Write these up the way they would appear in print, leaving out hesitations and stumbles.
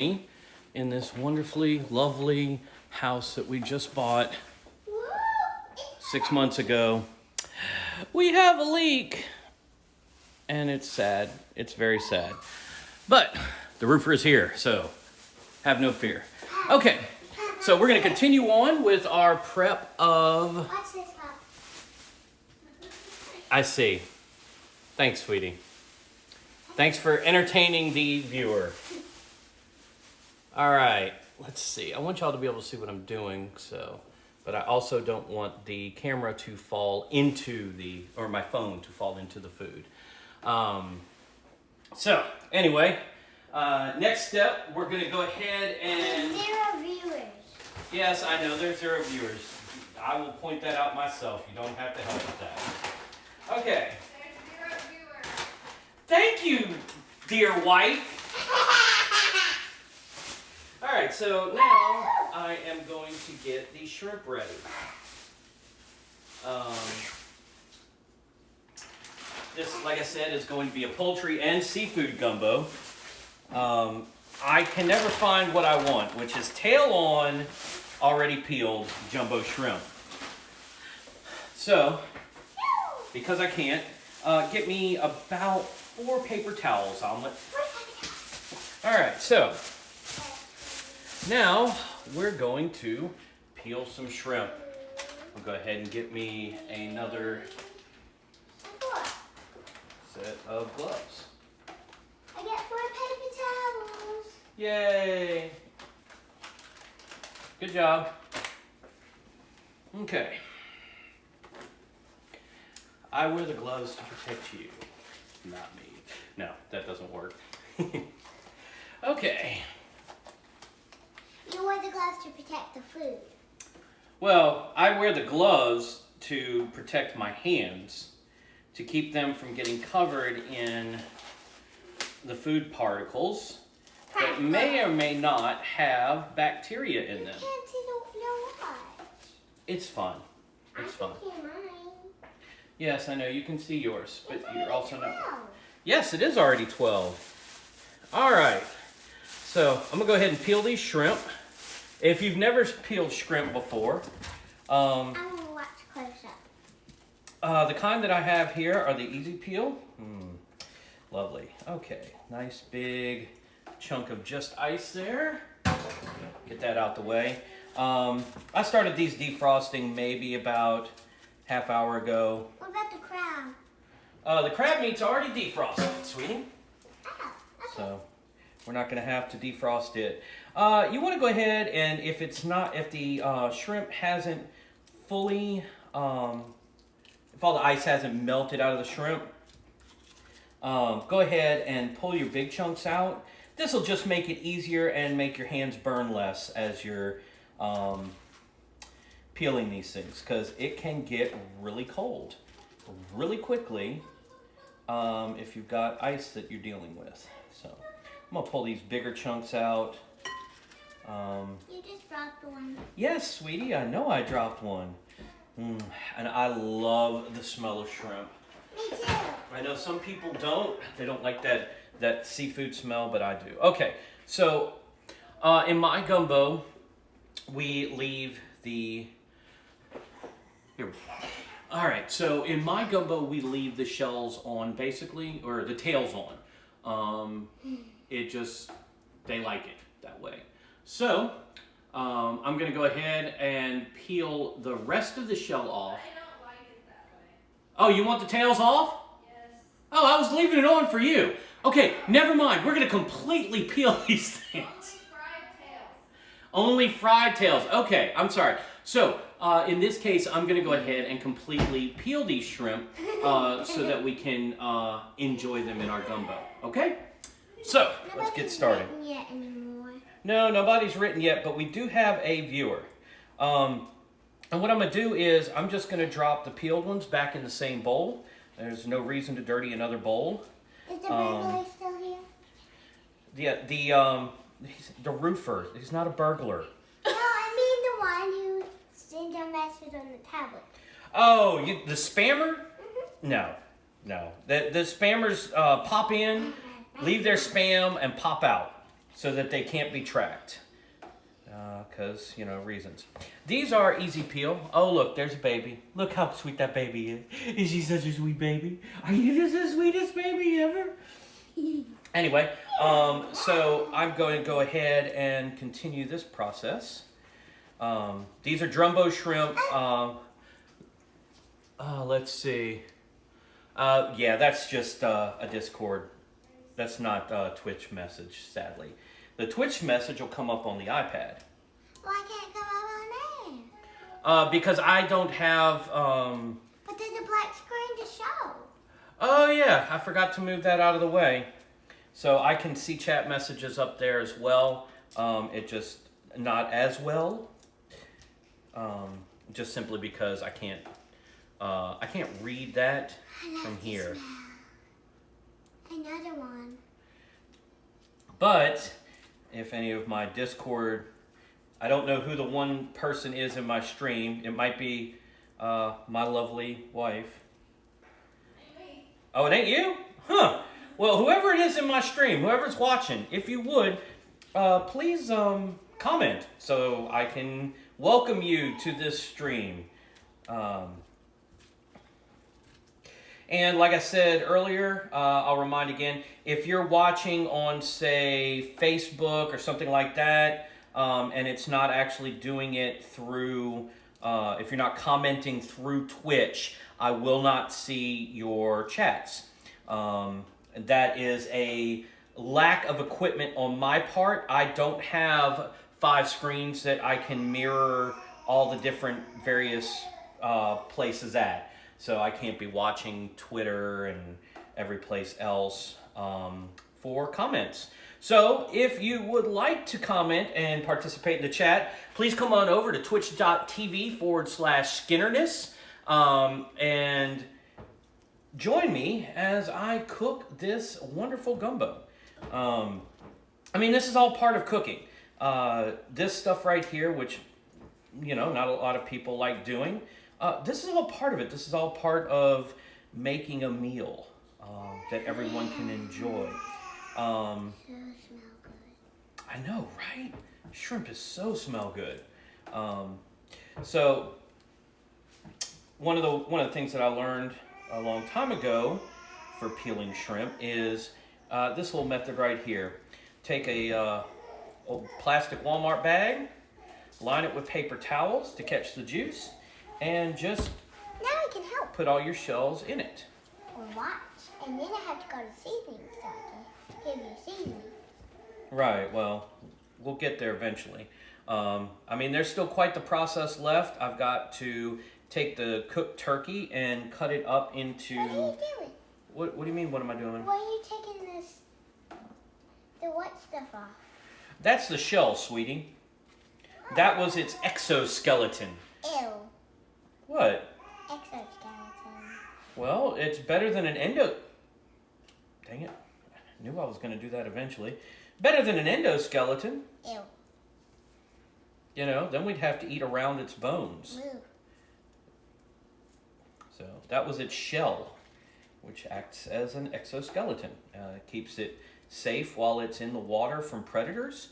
in this wonderfully lovely house that we just bought 6 months ago. We have a leak, and it's sad. It's very sad. But the roofer is here, so have no fear. Okay, so we're going to continue on with our prep of... Watch this, Pop. I see. Thanks, sweetie. Thanks for entertaining the viewer. All right, let's see. I want y'all to be able to see what I'm doing, but I also don't want the camera to fall into or my phone to fall into the food. So, anyway, next step, we're going to go ahead and... 0 viewers. Yes, I know, there's 0 viewers. I will point that out myself. You don't have to help with that. Okay. There's 0 viewers. Thank you, dear wife. All right, so now I am going to get the shrimp ready. This, like I said, is going to be a poultry and seafood gumbo. I can never find what I want, which is tail on, already peeled jumbo shrimp. So, because I can't, get me about 4 paper towels, omelet. All right, so now we're going to peel some shrimp. I'll go ahead and get me another set of gloves. I get 4 paper towels. Yay! Good job. Okay. I wear the gloves to protect you, not me. No, that doesn't work. Okay. You wear the gloves to protect the food. Well, I wear the gloves to protect my hands, to keep them from getting covered in the food particles that may or may not have bacteria in them. You can't see no what. It's fun. It's fun. I can see mine. Yes, I know you can see yours, but It's you're also not. 12. Yes, it is already 12. All right. So I'm gonna go ahead and peel these shrimp. If you've never peeled shrimp before, I'm gonna watch close up. the kind that I have here are the easy peel. Lovely. Okay, nice big chunk of just ice there. Get that out the way. I started these defrosting maybe about half hour ago. What about the crab? The crab meat's already defrosted, sweetie. Oh, okay. So we're not going to have to defrost it. You want to go ahead and if the shrimp hasn't fully, if all the ice hasn't melted out of the shrimp, go ahead and pull your big chunks out. This will just make it easier and make your hands burn less as you're peeling these things, because it can get really cold really quickly if you've got ice that you're dealing with. So I'm gonna pull these bigger chunks out. You just dropped one. Yes, sweetie, I know I dropped one. And I love the smell of shrimp. Me too. I know some people don't. They don't like that seafood smell, but I do. Okay, so in my gumbo, we leave the... Here we go. All right, so in my gumbo, we leave the shells on, basically, or the tails on. They like it that way. So, I'm gonna go ahead and peel the rest of the shell off. I don't like it that way. Oh, you want the tails off? Yes. Oh, I was leaving it on for you. Okay, never mind. We're gonna completely peel these things. Only fried tails. Only fried tails. Okay, I'm sorry. So, in this case, I'm going to go ahead and completely peel these shrimp so that we can enjoy them in our gumbo. Okay? So, let's get started. Nobody's written yet anymore. No, nobody's written yet, but we do have a viewer. And what I'm going to do is I'm just going to drop the peeled ones back in the same bowl. There's no reason to dirty another bowl. Is the burglar still here? Yeah, the roofer. He's not a burglar. No, I mean the one who sends your message on the tablet. Oh, the spammer? No. The spammers pop in, leave their spam, and pop out. so that they can't be tracked. Because, reasons. These are easy peel. Oh, look, there's a baby. Look how sweet that baby is. Is she such a sweet baby? Are you just the sweetest baby ever? Anyway, so I'm going to go ahead and continue this process. These are Drumbo shrimp. Let's see. Yeah, that's just a Discord. That's not a Twitch message, sadly. The Twitch message will come up on the iPad. Why can't it come out on there? Because I don't have... But there's a black screen to show. Oh, yeah. I forgot to move that out of the way. So I can see chat messages up there as well. It just not as well. Just simply because I can't read that from here. Another one. But if any of my Discord, I don't know who the one person is in my stream. It might be my lovely wife. Me. Oh, it ain't you? Huh. Well, whoever it is in my stream, whoever's watching, if you would, please comment so I can welcome you to this stream. And like I said earlier, I'll remind again, if you're watching on, say, Facebook or something like that, and it's not actually doing it through, if you're not commenting through Twitch, I will not see your chats. That is a lack of equipment on my part. I don't have 5 screens that I can mirror all the different various places at. So I can't be watching Twitter and every place else for comments. So if you would like to comment and participate in the chat, please come on over to twitch.tv/Skinnerness and join me as I cook this wonderful gumbo. This is all part of cooking. This stuff right here, which, not a lot of people like doing, this is all part of it. This is all part of making a meal that everyone can enjoy. Those smell good. I know, right? Shrimp is so smell good. So one of the things that I learned a long time ago for peeling shrimp is this little method right here. Take a old plastic Walmart bag, line it with paper towels to catch the juice, and just Now I can help. put all your shells in it. Or watch. And then I have to go to seasoning stuff to give you seasoning. Right, well, we'll get there eventually. There's still quite the process left. I've got to take the cooked turkey and cut it up into... What are you doing? What do you mean, what am I doing? Why are you taking the white stuff off? That's the shell, sweetie. That was its exoskeleton. Ew. What? Exoskeleton. Well, it's better than an endo... Dang it. I knew I was going to do that eventually. Better than an endoskeleton. Ew. Then we'd have to eat around its bones. Move. So that was its shell, which acts as an exoskeleton. It keeps it safe while it's in the water from predators.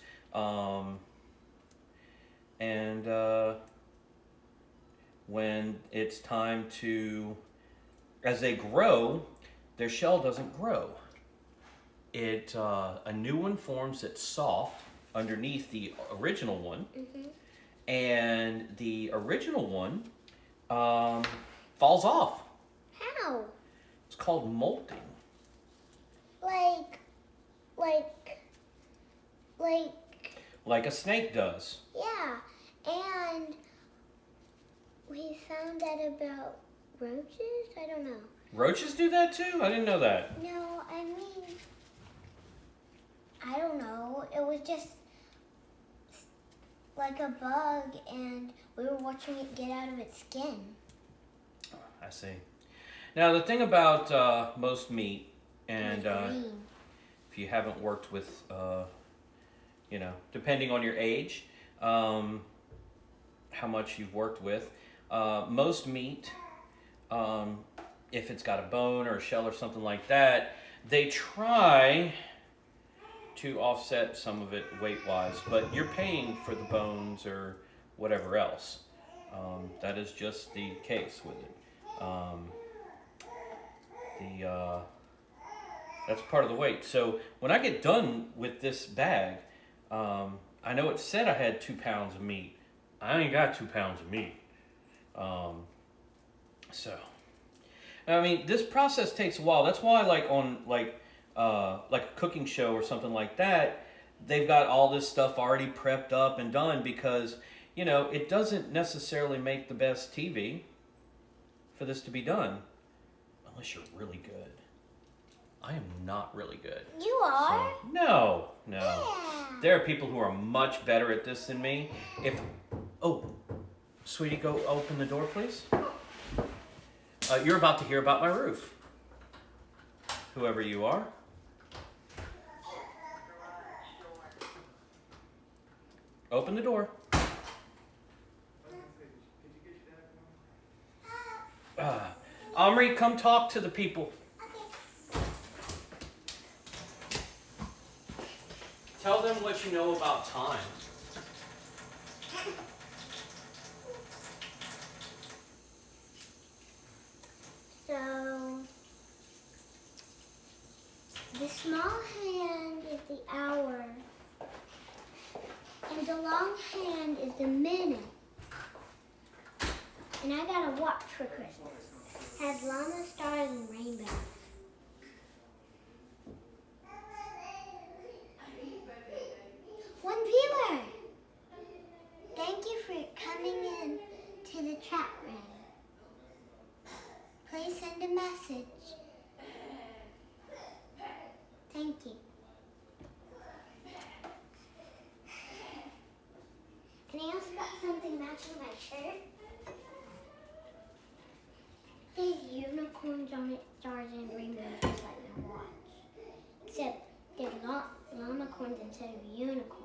When it's time to, as they grow, their shell doesn't grow. A new one forms that's soft underneath the original one, and the original one falls off. How? It's called molting. Like a snake does. Yeah. And we found that about roaches? I don't know. Roaches do that too? I didn't know that. No, I don't know. It was just like a bug, and we were watching it get out of its skin. I see. Now the thing about most meat, and Green. if you haven't worked with, depending on your age, how much you've worked with, most meat, if it's got a bone or a shell or something like that, they try to offset some of it weight-wise, but you're paying for the bones or whatever else. That is just the case with it. That's part of the weight. So when I get done with this bag, I know it said I had 2 pounds of meat. I ain't got 2 pounds of meat. So, I mean, this process takes a while. That's why, like on like a cooking show or something like that, they've got all this stuff already prepped up and done because it doesn't necessarily make the best TV for this to be done unless you're really good. I am not really good. You are? So, no. Yeah. There are people who are much better at this than me. Oh, sweetie, go open the door, please. You're about to hear about my roof. Whoever you are. Open the door. Omri, come talk to the people. Tell them what you know about time. So, the small hand is the hour, and the long hand is the minute. And I got a watch for Christmas. Has llama stars and rainbows. One viewer! Thank you for coming in to the chat room. Please send a message. Thank you. And I also got something matching my shirt. There's unicorns on it, stars and rainbows, just like my watch. Except they're llamacorns instead of unicorns.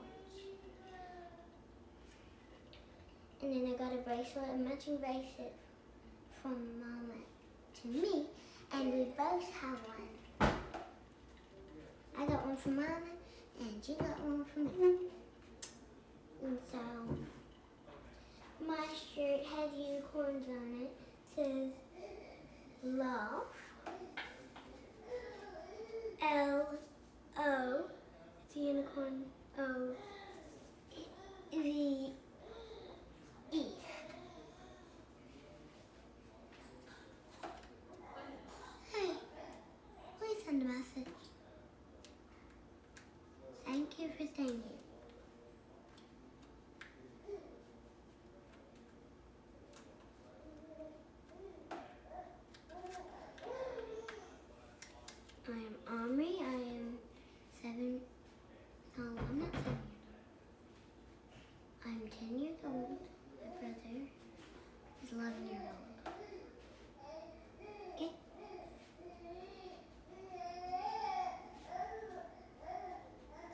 And then I got a bracelet, a matching bracelet from Mama to me, and we both have one. I got one for Mama, and she got one for me. And so, my shirt has unicorns on it. It says, love, L-O, it's a unicorn, O-V-E. Hey, please send a message. Thank you for staying here. I am Omri. I am 7. No, I'm not 7 years old. I'm 10 years old. My brother is 11 years old. Okay.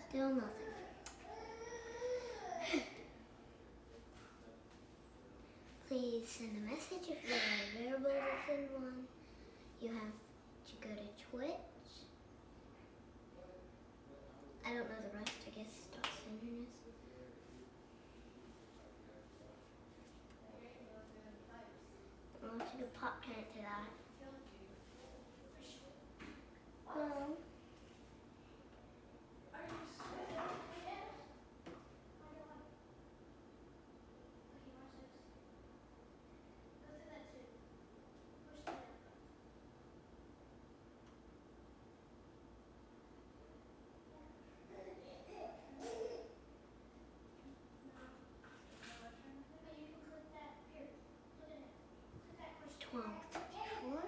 Still nothing. Please send a message if you are available to send one. You have to go to Twitch. I don't know the rest, I guess stop sending this. I want you to pop turn to that. Well, it's 12, 24.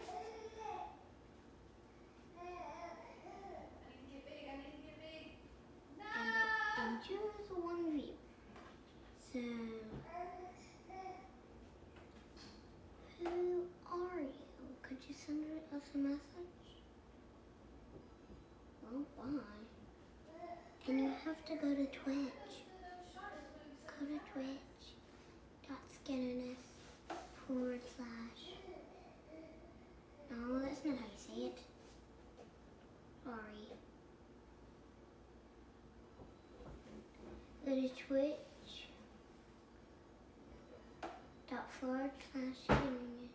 And choose one view. So, who are you? Could you send us a message? Oh, why? And you have to go to Twitch. Go to twitch.skinniness / No, that's not how you say it. Sorry. twitch.forward/gaming.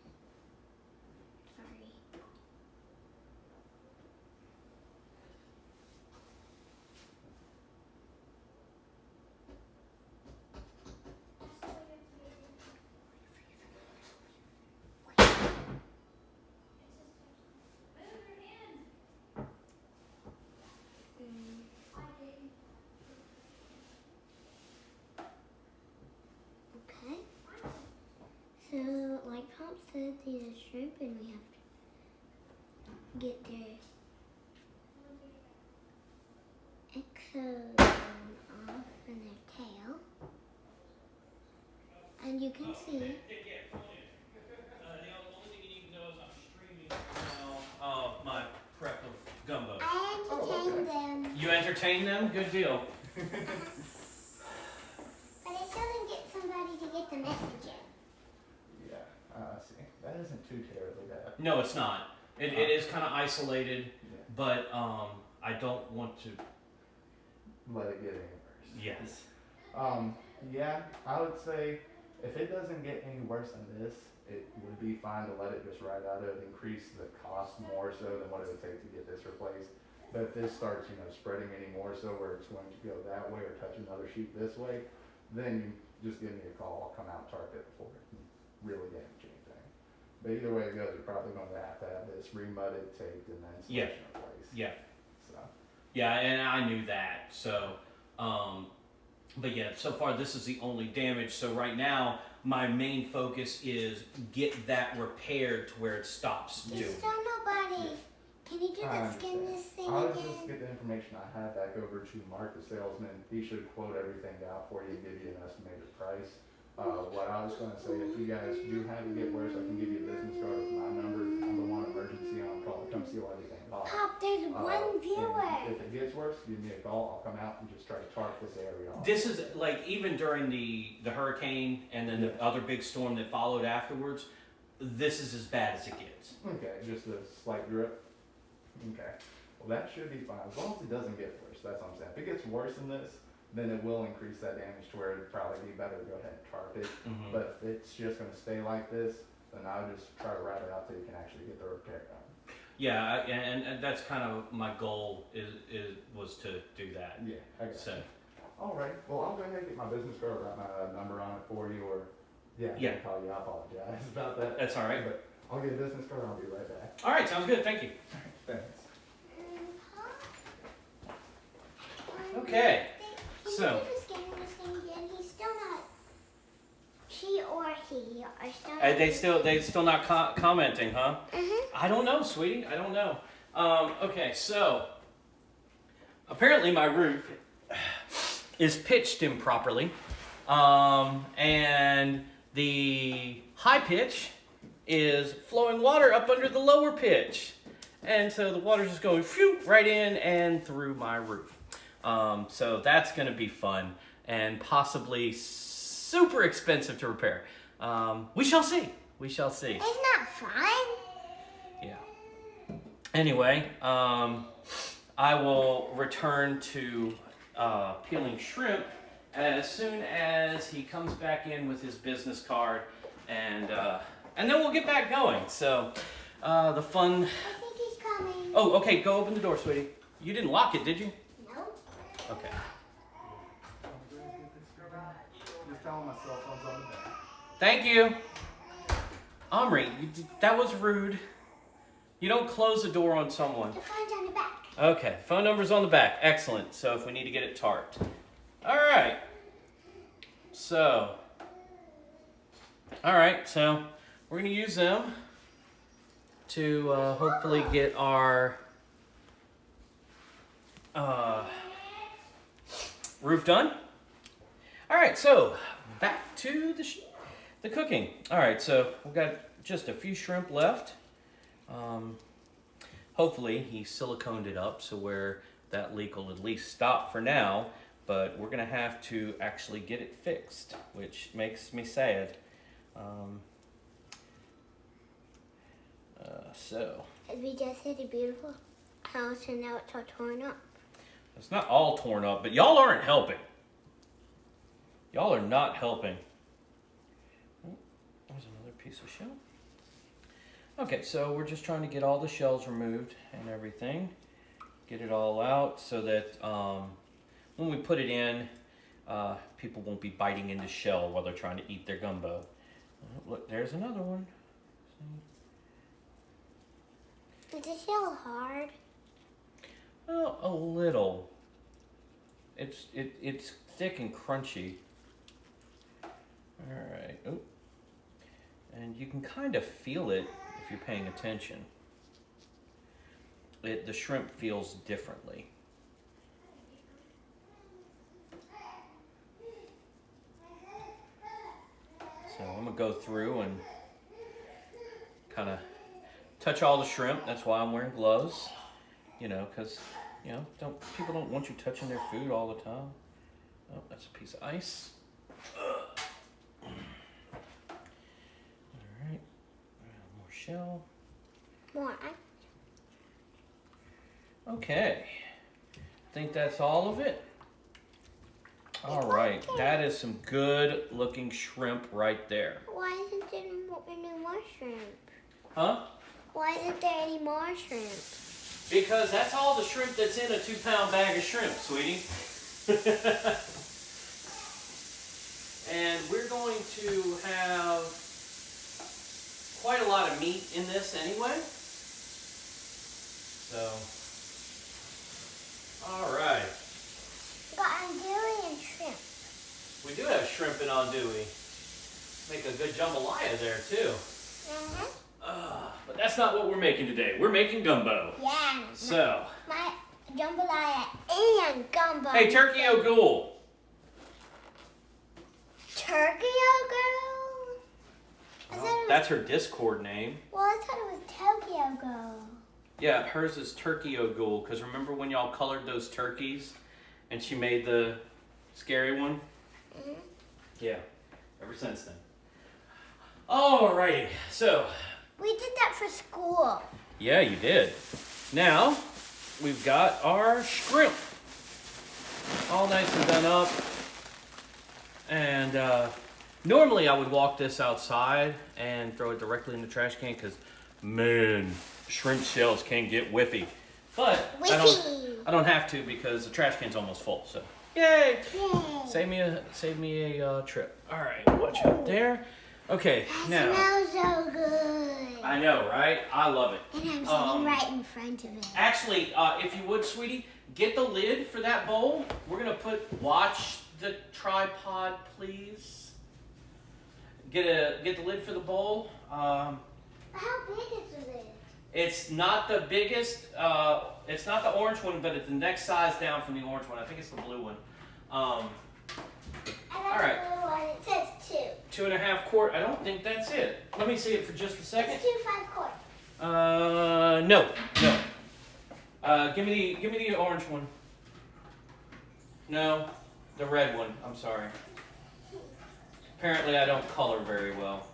Sorry. Okay. So, like Pop said, these are shrimp, and we have to get their exoskeleton off and their tail. And you can see. The only thing you need to know is I'm streaming now my prep of gumbo. I entertained them, You entertain them? Good deal. but I still didn't get somebody to get the messenger. Yeah, I see. That isn't too terribly bad. No, it's not. It is kind of isolated, Yeah. but I don't want to. Let it get any worse. Yes. Yeah, I would say if it doesn't get any worse than this, it would be fine to let it just ride out. It would increase the cost more so than what it would take to get this replaced. But if this starts, spreading any more so where it's going to go that way or touch another sheep this way, then you just give me a call. I'll come out and tarp it before it really damage anything. But either way it goes, you're probably going to have this remudded, taped, and then installation replaced. Yeah. So. Yeah, and I knew that. So, but yeah, so far this is the only damage. So right now, my main focus is get that repaired to where it stops You doing. still nobody. Can you do I that skin understand. this thing I'll just again? get the information I have back over to Mark, the salesman. He should quote everything out for you and give you an estimated price. What I was gonna say, if you guys do have it get worse, I can give you a business card with my number. I'm the one emergency on call to come seal everything off. Pop, there's one And viewer. if it gets worse, give me a call. I'll come out and just try to tarp this area off. This is like even during the hurricane and then the other big storm that followed afterwards. This is as bad as it gets. Okay, just a slight drip. Okay, well that should be fine, as long as it doesn't get worse, that's what I'm saying. If it gets worse than this, then it will increase that damage to where it'd probably be better to go ahead and tarp it. Mhm. But if it's just gonna stay like this, then I'll just try to ride it out till you can actually get the repair done. Yeah, and that's kind of my goal was to do that. Yeah, I got So you. Alright, well I'll go ahead and get my business card, write my number on it for you, or, yeah, I Yeah. can call you, I apologize about that. that's all right. But I'll get a business card, I'll be right back. All right, sounds good. Thank you. Thanks. Okay. Can So- you do the skin this thing again? He's still not. She or he are still. They still not commenting, huh? Mhm. I don't know, sweetie. I don't know. Okay, so apparently my roof is pitched improperly, and the high pitch is flowing water up under the lower pitch, and so the water's just going phew, right in and through my roof. So that's going to be fun and possibly super expensive to repair. We shall see. We shall see. It's not fun. Yeah. Anyway, I will return to peeling shrimp as soon as he comes back in with his business card, and then we'll get back going. So the fun. I think he's coming. Oh, okay. Go open the door, sweetie. You didn't lock it, did you? Nope. Okay. Just tell him my cell phone's on the back. Thank you. Omri, that was rude. You don't close the door on someone. The phone's on the back. Okay, phone number's on the back. Excellent. So if we need to get it tarped. All right. So we're going to use them to hopefully get our roof done. All right, so back to the cooking. All right, so we've got just a few shrimp left. Hopefully he siliconed it up so where that leak will at least stop for now, but we're gonna have to actually get it fixed, which makes me sad. So We just hit a beautiful house and now it's all torn up. it's not all torn up, but y'all aren't helping. Y'all are not helping. Oh, there's another piece of shell. Okay, so we're just trying to get all the shells removed and everything. Get it all out so that when we put it in, people won't be biting into shell while they're trying to eat their gumbo. Oh, look, there's another one. Is the shell hard? Well, a little. It's thick and crunchy. All right. Oh, and you can kind of feel it if you're paying attention. The shrimp feels differently. So I'm gonna go through and kind of touch all the shrimp. That's why I'm wearing gloves. You know, because people don't want you touching their food all the time. Oh, that's a piece of ice. All right, more shell. More. Okay, I think that's all of it. All right, that is some good looking shrimp right there. Why isn't there any more shrimp? Huh? Why isn't there any more shrimp? Because that's all the shrimp that's in a 2-pound bag of shrimp, sweetie. And we're going to have quite a lot of meat in this anyway. So, all right. Got andouille and shrimp. We do have shrimp and andouille. Make a good jambalaya there too. But that's not what we're making today. We're making gumbo. Yeah. So. My jambalaya and gumbo. Hey, Turkey O'Ghoul. Turkey O'Ghoul? That's her Discord name. Well, I thought it was Tokyo Ghoul. Yeah, hers is Turkey O'Ghoul. Because remember when y'all colored those turkeys and she made the scary one? Mm-hmm. Yeah, ever since then. Alrighty, so. We did that for school. Yeah, you did. Now, we've got our shrimp. All nice and done up. And normally I would walk this outside and throw it directly in the trash can because, man, shrimp shells can get whiffy. But I don't have to because the trash can's almost full. So, yay! Yay. Save me a trip. All right, watch out there. Okay, now. It smells so good. I know, right? I love it. And I'm sitting right in front of it. Actually, if you would, sweetie, get the lid for that bowl. We're gonna watch the tripod, please. Get the lid for the bowl. How big is the lid? It's not the biggest. It's not the orange one, but it's the next size down from the orange one. I think it's the blue one. All right. It says 2. 2.5 quart. I don't think that's it. Let me see it for just a second. It's 2 5 quart. No. Give me the orange one. No, the red one. I'm sorry. Apparently I don't color very well.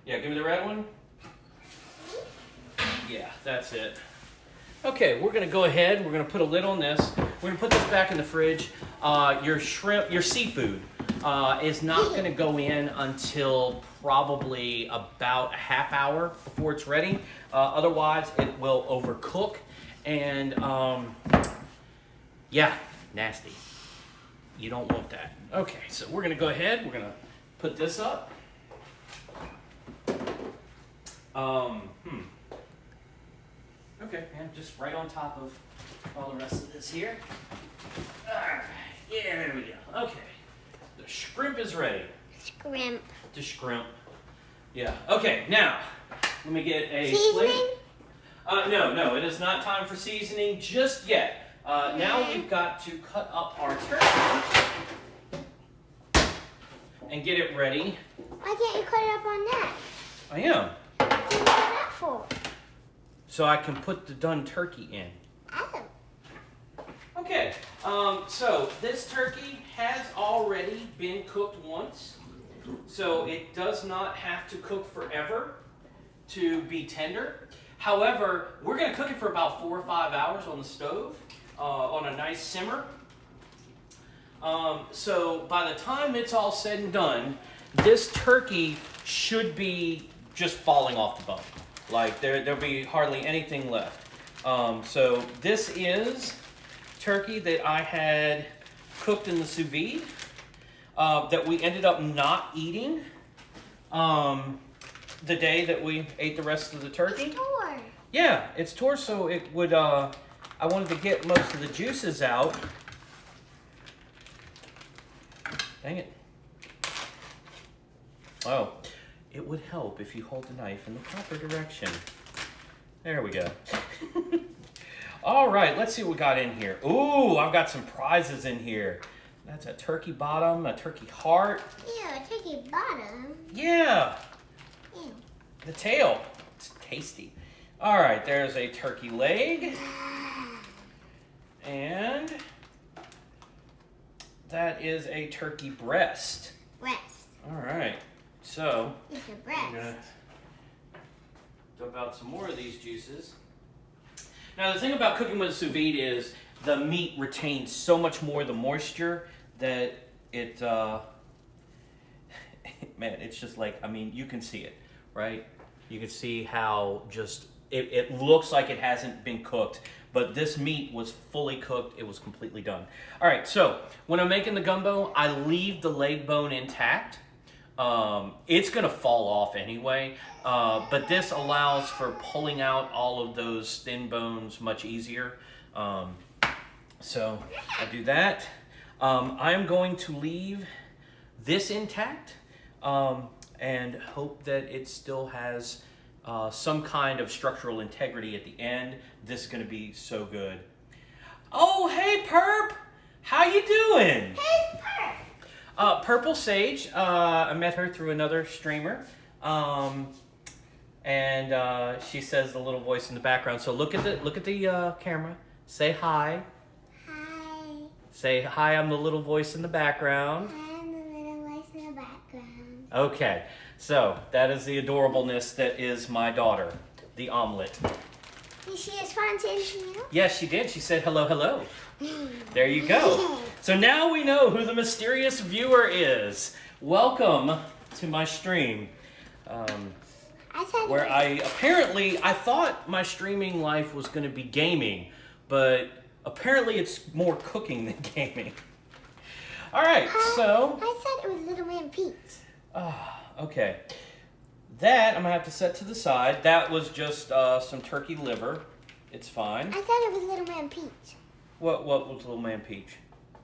Yeah, give me the red one. Yeah, that's it. Okay, we're gonna go ahead. We're gonna put a lid on this. We're gonna put this back in the fridge. Your shrimp, your seafood, is not gonna go in until probably about a half hour before it's ready. Otherwise, it will overcook, and yeah, nasty. You don't want that. Okay, so we're gonna go ahead. We're gonna put this up. Okay, and just right on top of all the rest of this here. Alright, yeah, there we go. Okay, the shrimp is ready. Shrimp. The shrimp. Yeah, okay, now, let me get a Seasoning? plate. No, it is not time for seasoning just yet. Now we've got to cut up our turkey and get it ready. Why can't you cut it up on that? I am. What do you want that for? So I can put the done turkey in. Oh. Okay, so this turkey has already been cooked once, so it does not have to cook forever to be tender. However, we're going to cook it for about 4 or 5 hours on the stove on a nice simmer. So by the time it's all said and done, this turkey should be just falling off the bone. Like there'll be hardly anything left. So this is turkey that I had cooked in the sous vide that we ended up not eating the day that we ate the rest of the turkey. It's tore. Yeah, it's tore, so it would, I wanted to get most of the juices out. Dang it. Oh, it would help if you hold the knife in the proper direction. There we go. All right, let's see what we got in here. Ooh, I've got some prizes in here. That's a turkey bottom, a turkey heart. Ew, a turkey bottom. Yeah, Ew. the tail. It's tasty. All right, there's a turkey leg. And that is a turkey breast. Breast. All right, so It's a I'm breast. gonna dump out some more of these juices. Now the thing about cooking with a sous vide is the meat retains so much more of the moisture that it, man, it's just like, I mean, you can see it, right? You can see how just, it looks like it hasn't been cooked, but this meat was fully cooked. It was completely done. All right, so when I'm making the gumbo, I leave the leg bone intact. It's gonna fall off anyway, but this allows for pulling out all of those thin bones much easier. So I do that. I'm going to leave this intact and hope that it still has some kind of structural integrity at the end. This is gonna be so good. Oh, hey Perp, how you doing? Hey, Perp. Purple Sage, I met her through another streamer, and she says the little voice in the background. So look at the camera. Say hi. Hi. Say hi. I'm the little voice in the background. I'm the little voice in the background. Okay, so that is the adorableness that is my daughter, the omelet. Is she a spontaneous meal? Yes, she did. She said hello, hello. There you go. So now we know who the mysterious viewer is. Welcome to my stream. I said Where I thought my streaming life was going to be gaming, but apparently it's more cooking than gaming. All right, so I said it was Little Man Pete's. okay, that I'm gonna have to set to the side. That was just some turkey liver. It's fine. I thought it was Little Man Pete's. What was Little Man Peach?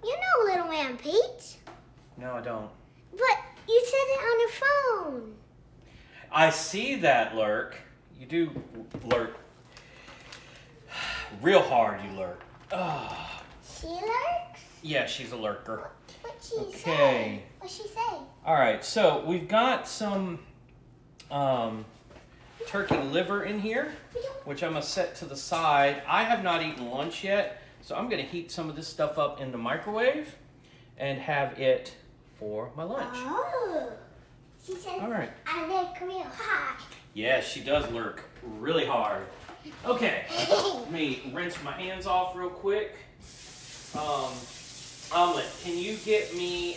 You know Little Man Pete's. No, I don't. But you said it on the phone. I see that, Lurk. You do lurk real hard. You lurk. She lurks? Yeah, she's a lurker. What'd she Okay. say? What'd she say? All right, so we've got some turkey liver in here, which I'm gonna set to the side. I have not eaten lunch yet, so I'm gonna heat some of this stuff up in the microwave and have it for my lunch. Oh. She said, All right. I like real hot. Yeah, she does lurk really hard. Okay, let me rinse my hands off real quick. Omelet, can you get me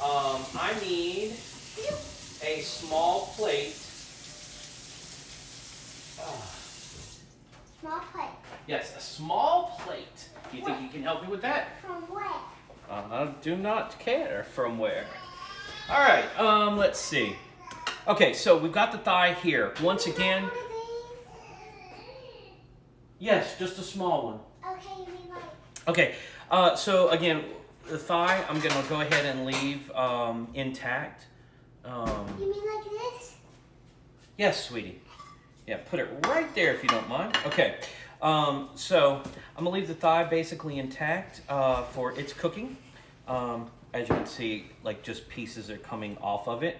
I need a small plate. Small plate. Yes, a small plate. Do you think you can help me with that? From where? I do not care from where. All right, let's see. Okay, so we've got the thigh here. Once again, One of yes, just a small one. these? Okay, you mean like... Okay, so again, the thigh I'm gonna go ahead and leave intact. You mean like this? Yes, sweetie. Yeah, put it right there if you don't mind. Okay, so I'm gonna leave the thigh basically intact for its cooking. As you can see, like just pieces are coming off of it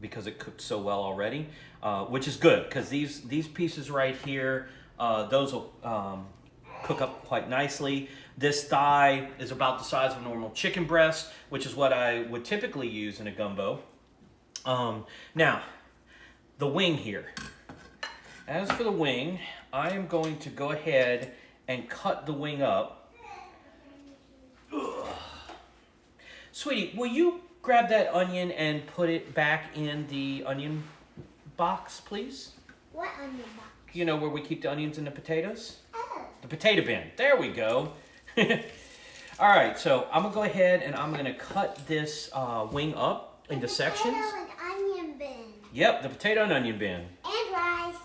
because it cooked so well already, which is good because these pieces right here, those will cook up quite nicely. This thigh is about the size of a normal chicken breast, which is what I would typically use in a gumbo. Now, the wing here. As for the wing, I am going to go ahead and cut the wing up. Ugh. Sweetie, will you grab that onion and put it back in the onion box, please? What onion box? You know where we keep the onions and the potatoes? Oh. The potato bin. There we go. All right, so I'm gonna go ahead and I'm gonna cut this wing up into sections. Potato and onion bin. Yep, the potato and onion bin. And rice.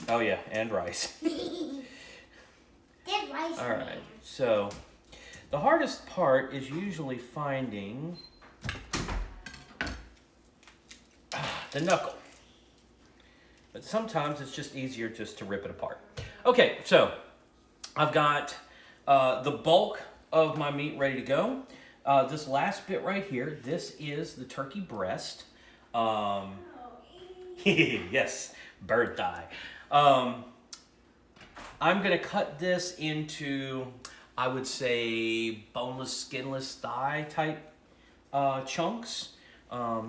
Oh yeah, and rice. There's rice. All in right, there. so the hardest part is usually finding the knuckle. But sometimes it's just easier just to rip it apart. Okay, so I've got the bulk of my meat ready to go. This last bit right here, this is the turkey breast. Yes, bird thigh. I'm gonna cut this into, I would say, boneless, skinless thigh type chunks.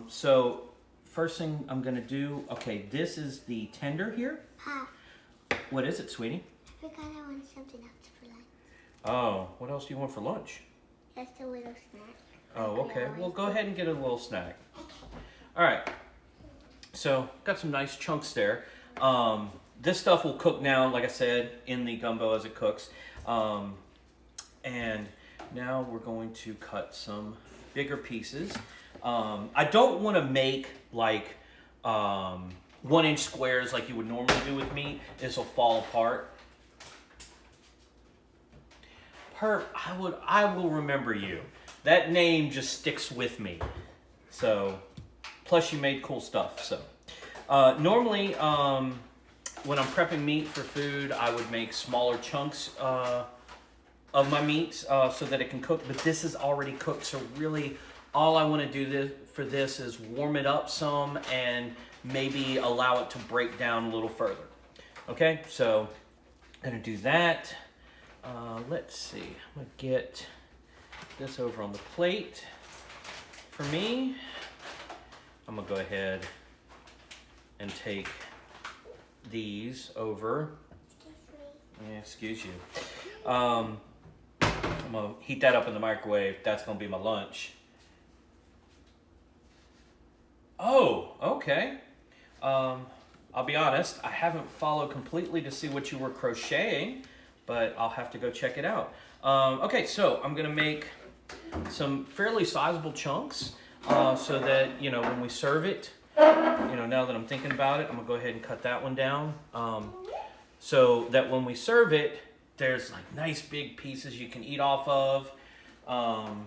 So first thing I'm gonna do, okay, this is the tender here. Pop, What is it, sweetie? I forgot I wanted something else for lunch. Oh, what else do you want for lunch? Just a little snack. Oh, Like I okay. always Well, go do. ahead and get a little snack. All right. So, got some nice chunks there. This stuff will cook now, like I said, in the gumbo as it cooks. And now we're going to cut some bigger pieces. I don't want to make like 1-inch squares like you would normally do with meat. This will fall apart. Perp, I will remember you. That name just sticks with me. So, plus you made cool stuff. So, normally, when I'm prepping meat for food, I would make smaller chunks of my meat so that it can cook. But this is already cooked, so really, all I want to do for this is warm it up some and maybe allow it to break down a little further. Okay, so I'm gonna do that. Let's see. I'm gonna get this over on the plate for me. I'm gonna go ahead and take these over. Yeah, excuse you. I'm gonna heat that up in the microwave. That's gonna be my lunch. Oh, okay. I'll be honest, I haven't followed completely to see what you were crocheting, but I'll have to go check it out. Okay, so I'm gonna make some fairly sizable chunks so that, you know, when we serve it, you know, now that I'm thinking about it, I'm gonna go ahead and cut that one down so that when we serve it, there's like nice big pieces you can eat off of. Oh,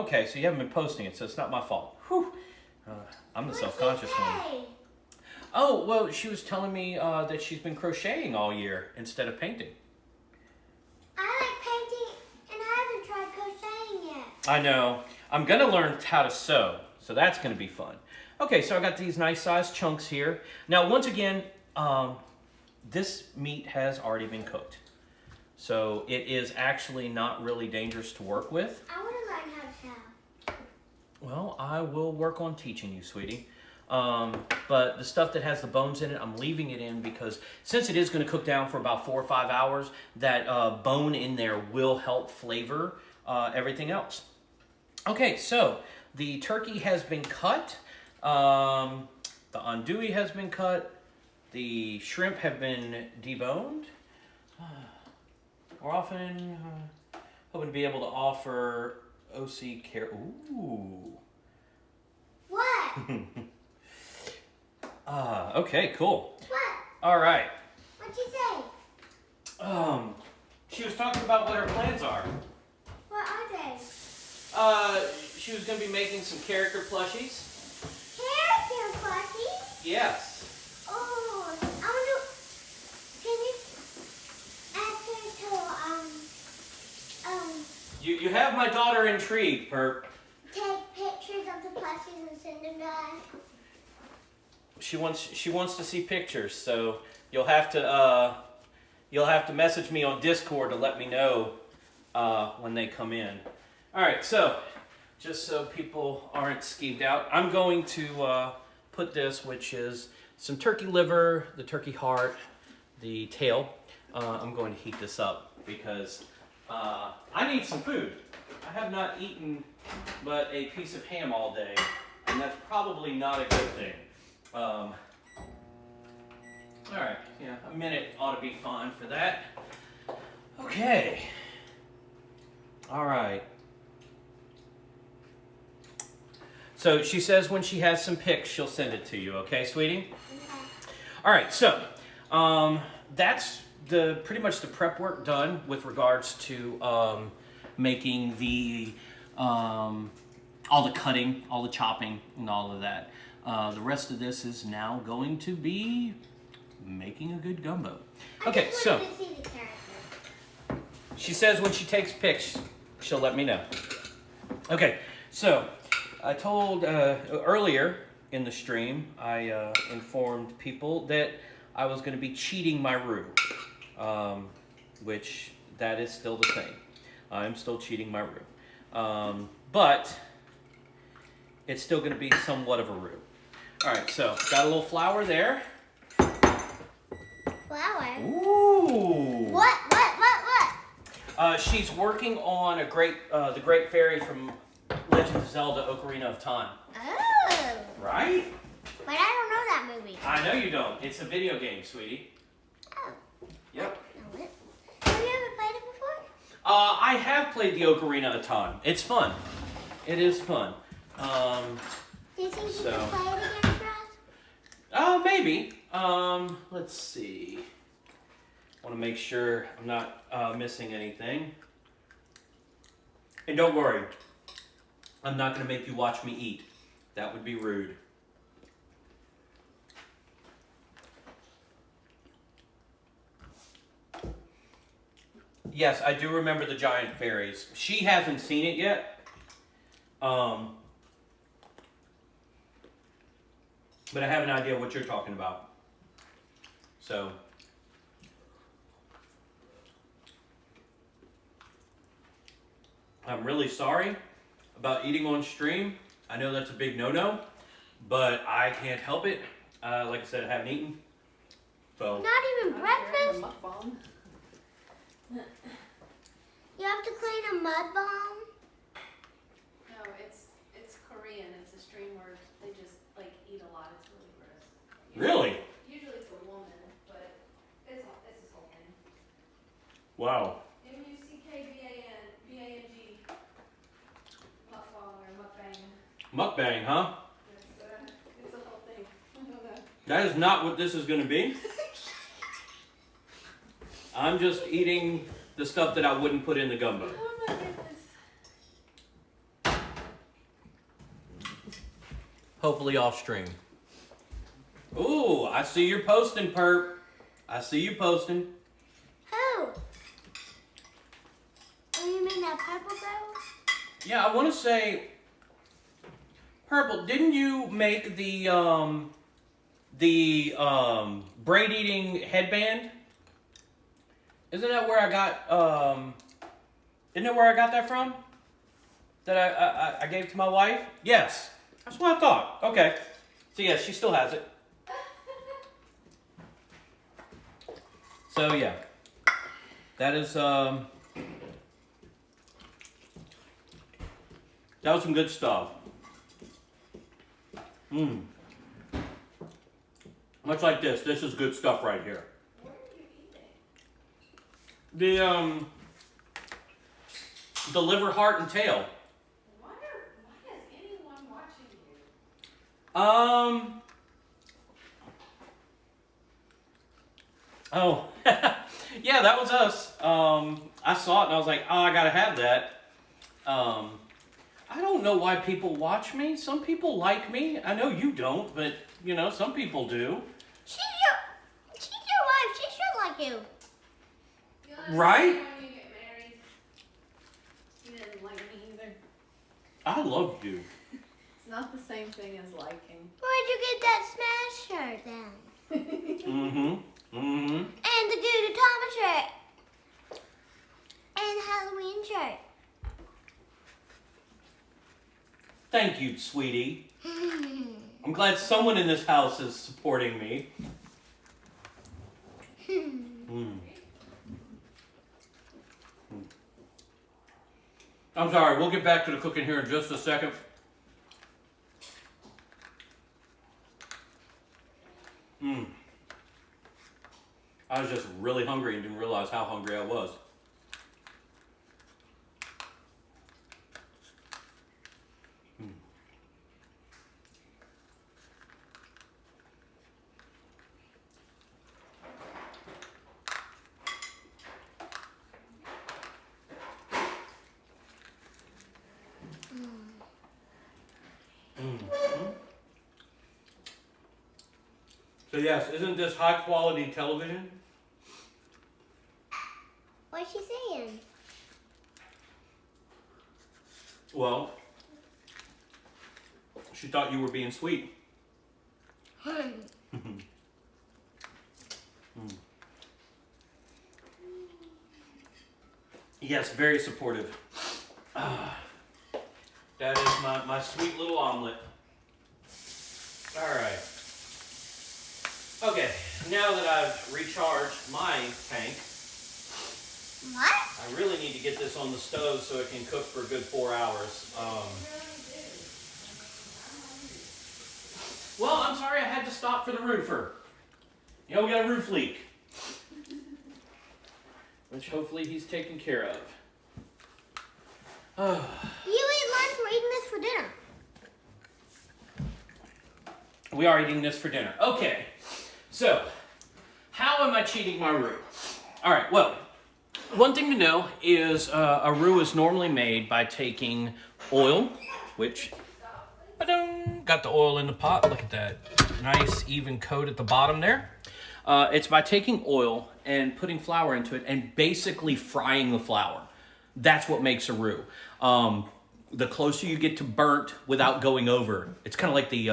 okay, so you haven't been posting it, so it's not my fault. Whew. I'm the self-conscious one. Oh, well, she was telling me that she's been crocheting all year instead of painting. I like painting, and I haven't tried crocheting yet. I know. I'm going to learn how to sew, so that's going to be fun. Okay, so I got these nice sized chunks here. Now, once again, this meat has already been cooked. So it is actually not really dangerous to work with. I want to learn how to sew. Well, I will work on teaching you, sweetie. But the stuff that has the bones in it, I'm leaving it in because since it is going to cook down for about 4 or 5 hours, that bone in there will help flavor everything else. Okay, so the turkey has been cut. The andouille has been cut. The shrimp have been deboned. We're often hoping to be able to offer OC care. Ooh. What? Okay, cool. What? All right. What'd you say? She was talking about what her plans are. What are they? She was going to be making some character plushies. Character plushies? Yes. Oh, I wonder. Can you ask her to You have my daughter intrigued, Perp. take pictures of the plushies and send them to us? She wants to see pictures, so you'll have to message me on Discord to let me know when they come in. All right, so just so people aren't skeeved out, I'm going to put this, which is some turkey liver, the turkey heart, the tail. I'm going to heat this up because I need some food. I have not eaten but a piece of ham all day, and that's probably not a good thing. All right, yeah, a minute ought to be fine for that. Okay. All right. So she says when she has some pics, she'll send it to you. Okay, sweetie? All right, so that's pretty much the prep work done with regards to making the all the cutting, all the chopping, and all of that. The rest of this is now going to be making a good gumbo. Okay, I just so wanted to see the character. she says when she takes pics, she'll let me know. Okay, so I told earlier in the stream, I informed people that I was going to be cheating my roux, which that is still the same. I'm still cheating my roux, but it's still going to be somewhat of a roux. All right, so got a little flour there. Flower. Ooh. What? She's working on the Great Fairy from Legend of Zelda: Ocarina of Time. Oh. Right? But I don't know that movie. I know you don't. It's a video game, sweetie. Oh. Yep. Know it. Have you ever played it before? I have played the Ocarina of Time. It's fun. It is fun. Do you think you So- can play it again for us? Oh, maybe. Let's see. Want to make sure I'm not missing anything. And don't worry, I'm not going to make you watch me eat. That would be rude. Yes, I do remember the giant fairies. She hasn't seen it yet. But I have an idea what you're talking about. So, I'm really sorry about eating on stream. I know that's a big no-no, but I can't help it. Like I said, I haven't eaten. So, Not even breakfast? Mukbang. You have to clean a mud bomb? No, it's Korean. It's a stream where they just like eat a lot. It's really gross. really? Usually it's a woman, but it's this whole thing. Wow. MUCKBANG. Mukbang or mukbang. Mukbang, huh? It's a whole thing. I don't know. That is not what this is going to be. I'm just eating the stuff that I wouldn't put in the gumbo. Oh my goodness. Hopefully off stream. Ooh, I see you're posting, Perp. I see you posting. Who? Oh, you mean that purple girl? Yeah, I want to say, Purple, didn't you make the braid eating headband? Isn't that where I got isn't that where I got that from? That I gave to my wife? Yes. That's what I thought. Okay. So yeah, she still has it. So yeah. That is that was some good stuff. Mmm. Much like this. This is good stuff right here. What are you eating? The liver, heart, and tail. Why is anyone watching you? Oh. Yeah, that was us. I saw it and I was like, oh, I gotta have that. I don't know why people watch me. Some people like me. I know you don't, but you know, some people do. She's your wife. She should like you. You know, Right? When you get married, you didn't like me either. I love you. It's not the same thing as liking. Where'd you get that smash shirt then? Mm-hmm. Mm-hmm. And the Gudetama shirt. And Halloween shirt. Thank you, sweetie. I'm glad someone in this house is supporting me. I'm sorry, we'll get back to the cooking here in just a second. I was just really hungry and didn't realize how hungry I was. So yes, isn't this high quality television? What's she saying? Well, she thought you were being sweet. Yes, very supportive. That is my sweet little omelet. All right. Okay, now that I've recharged my tank, What? I really need to get this on the stove so it can cook for a good 4 hours. Well, I'm sorry I had to stop for the roofer. You know, we got a roof leak, which hopefully he's taken care of. You ate lunch, we're eating this for dinner. We are eating this for dinner. Okay, so how am I cheating my roux? All right, well, one thing to know is a roux is normally made by taking oil, which, got the oil in the pot. Look at that nice even coat at the bottom there. It's by taking oil and putting flour into it and basically frying the flour. That's what makes a roux. The closer you get to burnt without going over, it's kind of like the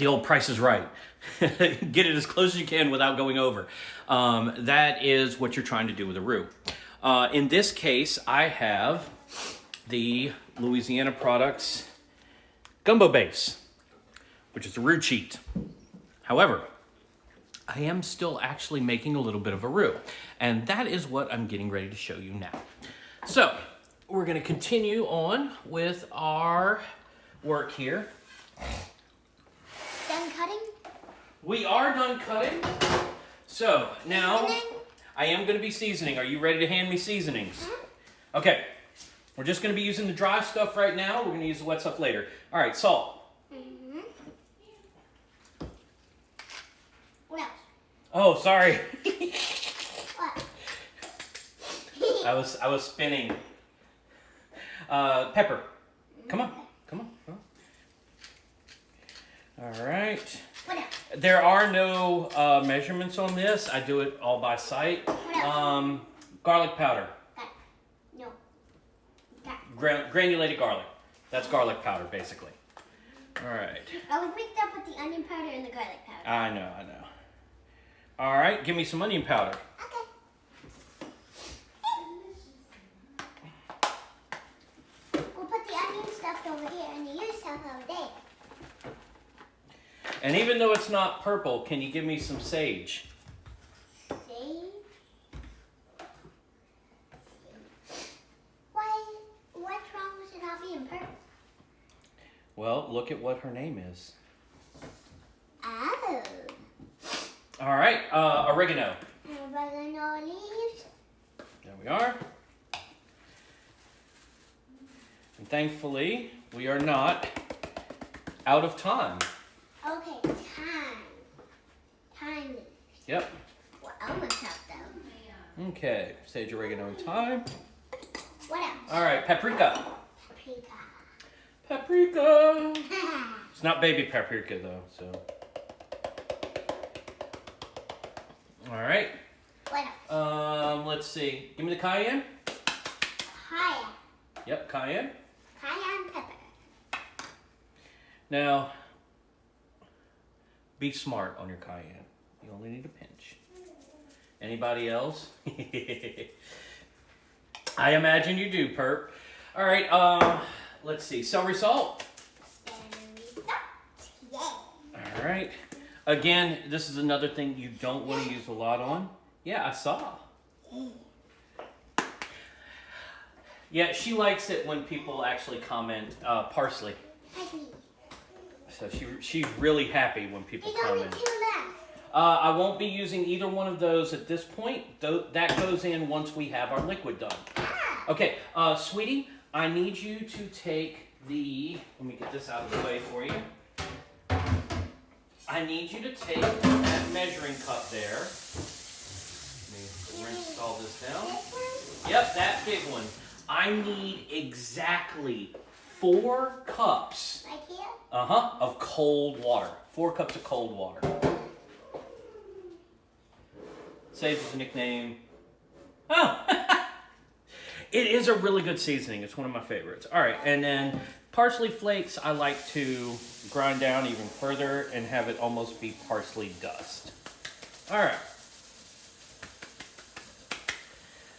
old Price is Right. Get it as close as you can without going over. That is what you're trying to do with a roux. In this case, I have the Louisiana Products Gumbo Base, which is a roux cheat. However, I am still actually making a little bit of a roux, and that is what I'm getting ready to show you now. So, we're going to continue on with our work here. Done cutting? We are done cutting. So, now Seasoning? I am going to be seasoning. Are you ready to hand me seasonings? Okay. We're just going to be using the dry stuff right now. We're going to use the wet stuff later. All right, salt. What else? Oh, sorry. What? I was spinning. Pepper. Come on. Come on. Come on. All right. What else? There are no measurements on this. I do it all by sight. What else? Garlic powder. No. Granulated garlic. That's garlic powder, basically. All right. I was mixed up with the onion powder and the garlic powder. I know. All right, give me some onion powder. Okay. We'll put the onion stuff over here and the other stuff over there. And even though it's not purple, can you give me some sage? See? What's wrong with it not being purple? Well, look at what her name is. Oh. All right, oregano. Oregano leaves. There we are. And thankfully, we are not out of time. Okay, time. Yep. Well, almost out though. Okay, sage, oregano, and thyme. What else? All right, paprika. Paprika. Paprika. It's not baby paprika though, so. All right. What else? Let's see. Give me the cayenne. Cayenne. Yep, cayenne. Cayenne pepper. Now, be smart on your cayenne. You only need a pinch. Anybody else? I imagine you do, Perp. All right, let's see. Celery salt. Yeah. All right. Again, this is another thing you don't want to use a lot on. Yeah, I saw. Yeah, she likes it when people actually comment parsley. Peggy. So she's really happy when people There's only comment. 2 left. I won't be using either one of those at this point. That goes in once we have our liquid done. Okay, sweetie, I need you to take the, let me get this out of the way for you. I need you to take that measuring cup there. Let me rinse all this down. This one? Yep, that big one. I need exactly 4 cups, Right here? of cold water. 4 cups of cold water. Saves as a nickname. Oh! It is a really good seasoning. It's one of my favorites. All right, and then parsley flakes I like to grind down even further and have it almost be parsley dust. All right.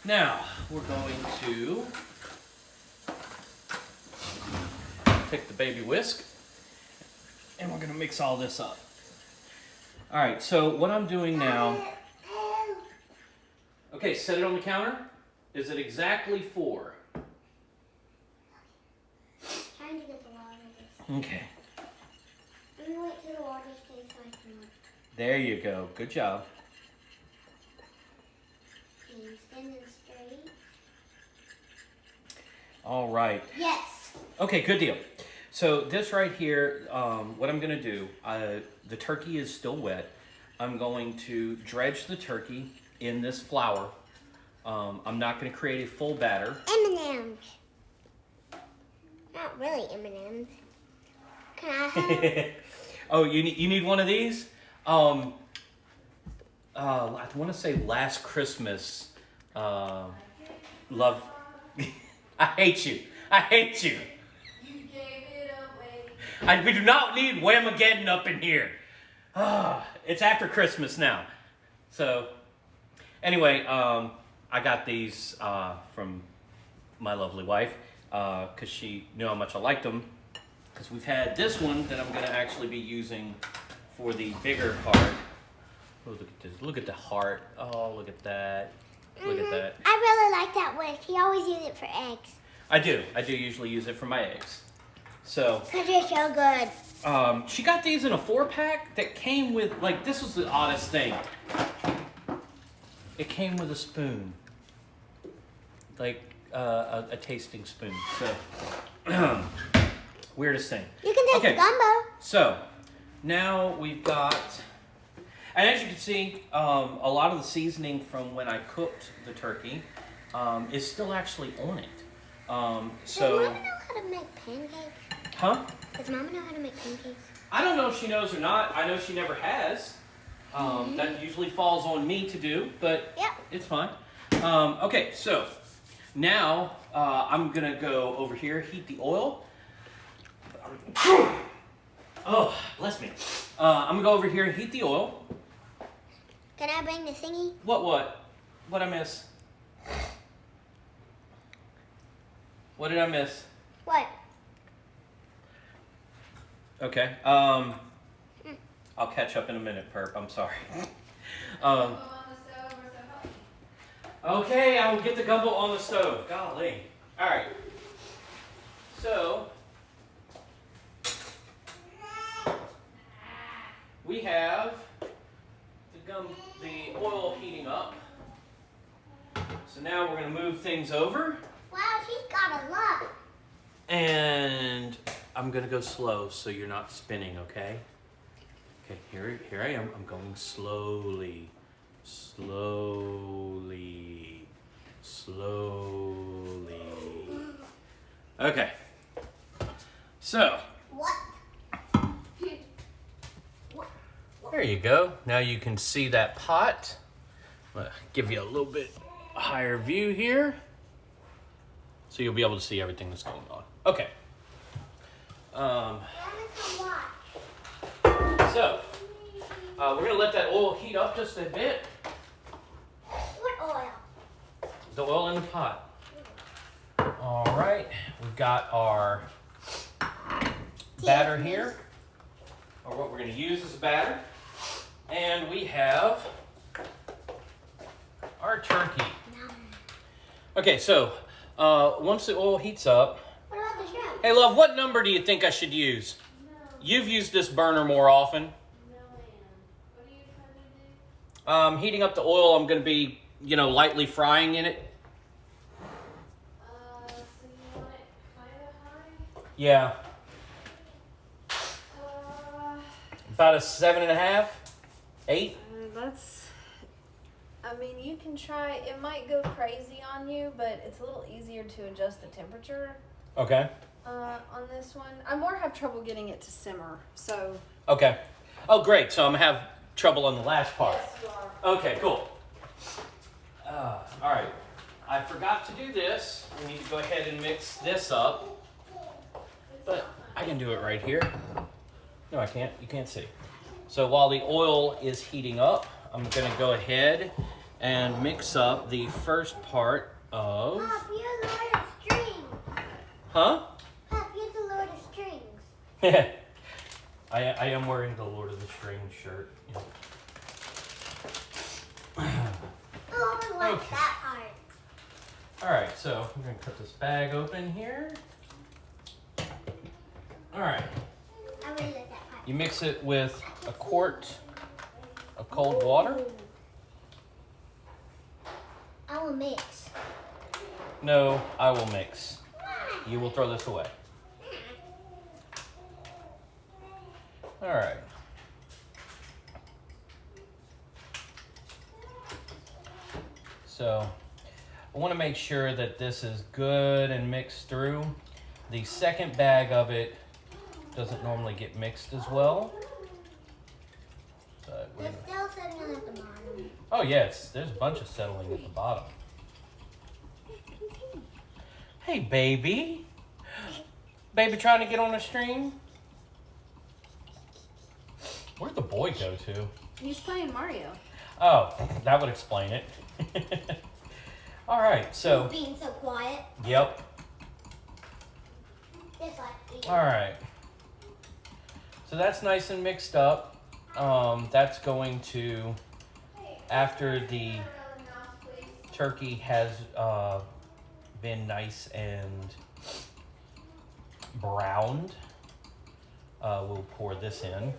Now, we're going to take the baby whisk and we're going to mix all this up. All right, so what I'm doing now, okay, set it on the counter. Is it exactly 4? Trying to get the water. Okay, I'm gonna wait till the water stays so I can look. there you go. Good job. Can you stand it straight? All right. Yes. Okay, good deal. So this right here, what I'm going to do, the turkey is still wet. I'm going to dredge the turkey in this flour. I'm not going to create a full batter. M&M's. Not really M&M's. Can I have? Oh, you need one of these? I want to say last Christmas, love. I hate you. I hate you. You gave it away. We do not need Whamageddon up in here. It's after Christmas now. So, anyway, I got these from my lovely wife because she knew how much I liked them. Because we've had this one that I'm going to actually be using for the bigger heart. Oh, look at this. Look at the heart. Oh, look at that. Look at that. I really like that whisk. He always uses it for eggs. I do. I do usually use it for my eggs. So, Because they're so good. she got these in a 4-pack that came with, like, this was the oddest thing. It came with a spoon. Like, a tasting spoon. So, weirdest thing. You can take Okay. the gumbo. So, now we've got, and as you can see, a lot of the seasoning from when I cooked the turkey is still actually on it. Does Mama know how to make pancakes? Huh? Does Mama know how to make pancakes? I don't know if she knows or not. I know she never has. That usually falls on me to do, but Yep. it's fine. Okay, so now I'm gonna go over here, heat the oil. Oh, bless me. I'm gonna go over here and heat the oil. Can I bring the thingy? What I miss? What did I miss? What? Okay. I'll catch up in a minute, Perp. I'm sorry. Go on the stove or so help me. Okay, I will get the gumbo on the stove. Golly. All right. So we have the oil heating up. So now we're going to move things over, Wow, she's got a lot. and I'm going to go slow so you're not spinning. Okay. Okay. Here I am. I'm going slowly, slowly, slowly. Okay. So. What? There you go. Now you can see that pot. I'm gonna give you a little bit higher view here, so you'll be able to see everything that's going on. Okay. So we're gonna let that oil heat up just a bit. What oil? The oil in the pot. All right. We've got our batter here, or what we're gonna use as a batter. And we have our turkey. Okay, so Once the oil heats up, What about the shrimp? hey love, what number do you think I should use? You've used this burner more often. No, ma'am. What are you trying to do? Heating up the oil, I'm going to be, lightly frying in it. So you want it kind of high? Yeah, Uh, about a 7.5, 8. I mean, you can try. It might go crazy on you, but it's a little easier to adjust the temperature Okay. on this one. I more have trouble getting it to simmer. So Okay. Oh, great. So I'm going to have trouble on the last part. yes, you are. Okay, cool. All right. I forgot to do this. We need to go ahead and mix this up. But I can do it right here. No, I can't. You can't see. So while the oil is heating up, I'm going to go ahead and mix up the first part of... Pop, you're the Lord of Strings. Huh? Pop, you're the Lord of Strings. I am wearing the Lord of the Strings shirt. Oh, I like Okay. that part. All right, so I'm going to cut this bag open here. All right. I really like that part. You mix it with a quart of cold water. I will mix. No, I will mix. You will throw this away. All right. So I want to make sure that this is good and mixed through. The second bag of it doesn't normally get mixed as well. But we're It's gonna... still sitting at the bottom. Oh yes, there's a bunch of settling at the bottom. Hey baby. Baby trying to get on the stream? Where'd the boy go to? He's playing Mario. Oh, that would explain it. All right, so, Being so quiet. yep. Just like eating. All right. So that's nice and mixed up. That's going to, after the turkey has been nice and browned, we'll pour this in.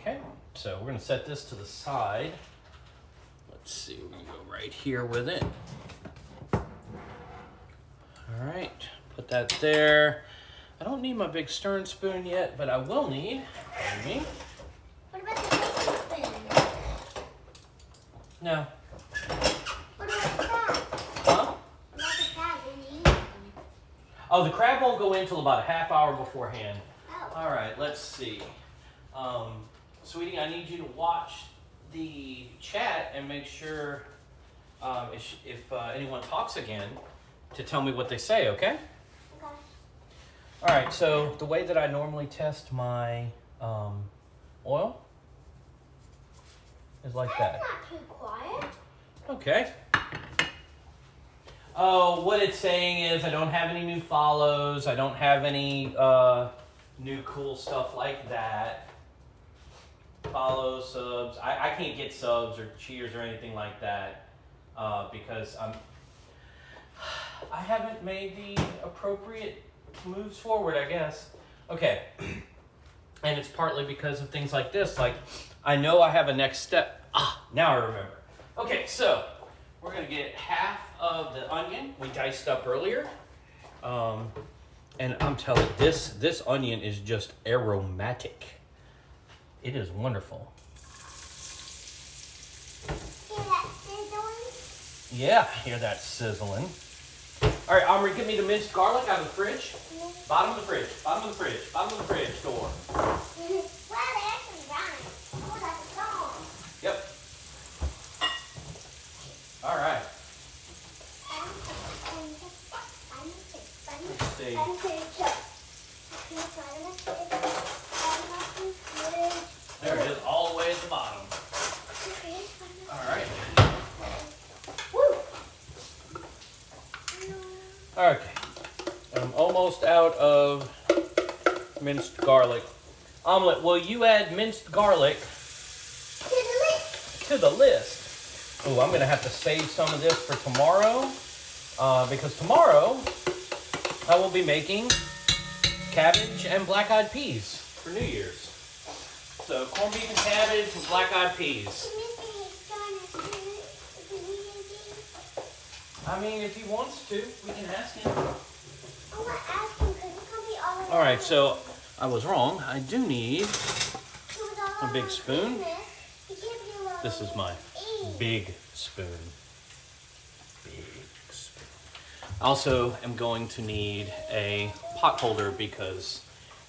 Okay, so we're gonna set this to the side. Let's see, we're gonna go right here with it. All right, put that there. I don't need my big stirring spoon yet, but I will need, maybe. What about the baking spoon? No. What about the crab? Huh? What about the crab when you eat them? Oh, the crab won't go in till about a half hour beforehand. Oh. All right, let's see. Sweetie, I need you to watch the chat and make sure if anyone talks again to tell me what they say, okay? Okay. All right, so the way that I normally test my oil is like that. That's not too quiet. Okay. Oh, what it's saying is I don't have any new follows. I don't have any new cool stuff like that. Follows, subs. I can't get subs or cheers or anything like that because I haven't made the appropriate moves forward, I guess. Okay. And it's partly because of things like this. Like, I know I have a next step. Now I remember. Okay, so we're going to get half of the onion we diced up earlier. And I'm telling you, this onion is just aromatic. It is wonderful. Hear that sizzling? Yeah, hear that sizzling. All right, Omri, give me the minced garlic out of the fridge. Bottom of the fridge, bottom of the fridge, bottom of the fridge door. Well, they actually rhyme. Oh, that's a song. Yep. All right. Let's see. There it is, all the way at the bottom. All right. Okay. I'm almost out of minced garlic. Omelet, will you add minced garlic to the list? Oh, I'm going to have to save some of this for tomorrow. because tomorrow I will be making cabbage and black-eyed peas for New Year's. So corned beef and cabbage and black-eyed peas. I mean, if he wants to, we can ask him. All right, so I was wrong. I do need a big spoon. This is my big spoon. Big spoon. I also am going to need a pot holder because,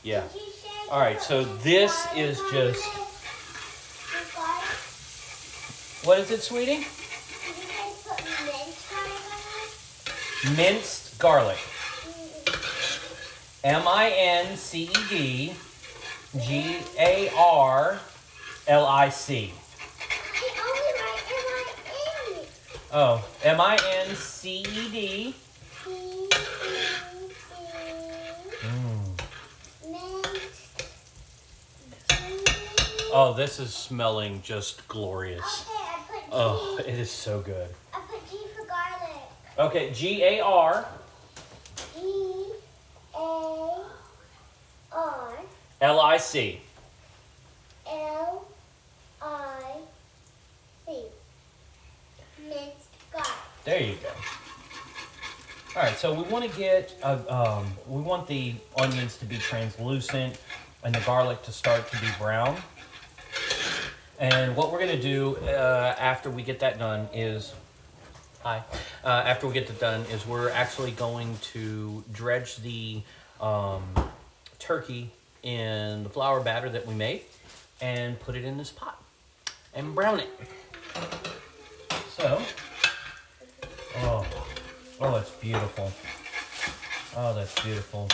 yeah. All right, so this is just... What is it, sweetie? Minced garlic. M-I-N-C-E-D-G-A-R-L-I-C. Oh, M-I-N-C-E-D. Oh, this is smelling just glorious. Oh, it is so good. I put G for garlic. Okay, G-A-R. G-A-R. L-I-C. L-I-C. Minced garlic. There you go. All right, so we want to get, we want the onions to be translucent and the garlic to start to be brown. And what we're going to do after we get that done is, after we get that done is we're actually going to dredge the turkey in the flour batter that we made and put it in this pot and brown it. So, oh, it's beautiful. Oh, that's beautiful.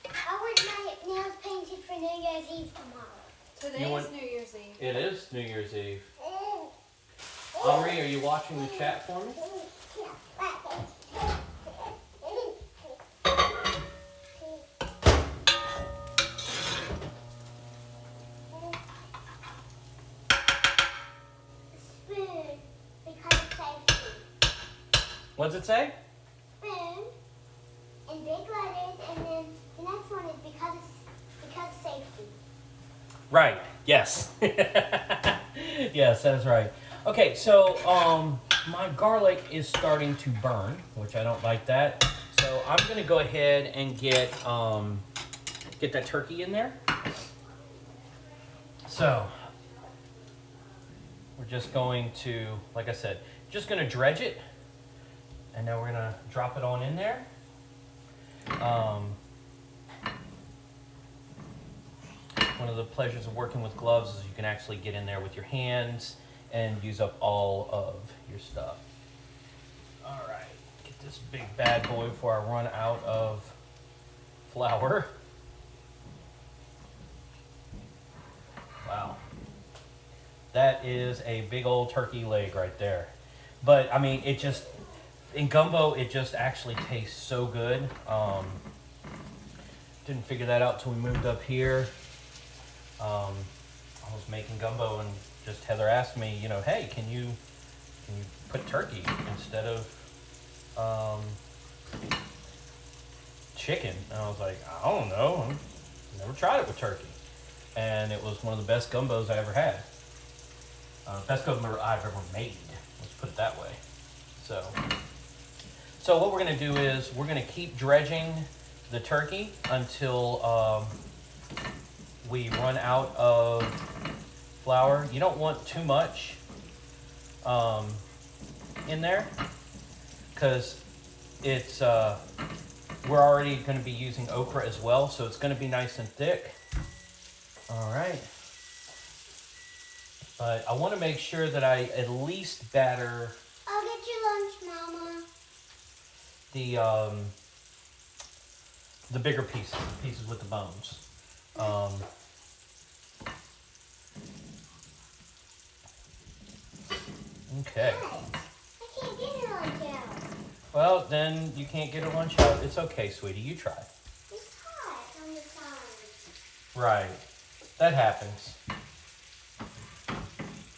I want my nails painted for New Year's Eve tomorrow. Today's New Year's Eve. It is New Year's Eve. Henri, are you watching the chat for me? Spoon, because of safety. What's it say? Spoon, in big letters, and then the next one is because of safety. Right. Yes. Yes, that's right. Okay, so my garlic is starting to burn, which I don't like that. So I'm gonna go ahead and get that turkey in there. So we're just going to, like I said, just gonna dredge it, and then we're gonna drop it on in there. One of the pleasures of working with gloves is you can actually get in there with your hands and use up all of your stuff. All right, get this big bad boy before I run out of flour. Wow. That is a big old turkey leg right there. But I mean, it just, in gumbo, it just actually tastes so good. Didn't figure that out till we moved up here. I was making gumbo and just Heather asked me, you know, hey, can you put turkey instead of chicken? And I was like, I don't know. I've never tried it with turkey. And it was one of the best gumbos I ever had. Best gumbo I've ever made. Let's put it that way. So what we're going to do is we're going to keep dredging the turkey until we run out of flour. You don't want too much in there because it's we're already going to be using okra as well, so it's going to be nice and thick. All right, but I want to make sure that I at least batter. I'll get your lunch, Mama. The bigger pieces with the bones. Okay. I can't get your lunch out. Well, then you can't get a lunch out. It's okay, sweetie. You try. It's hot on the side. Right. That happens.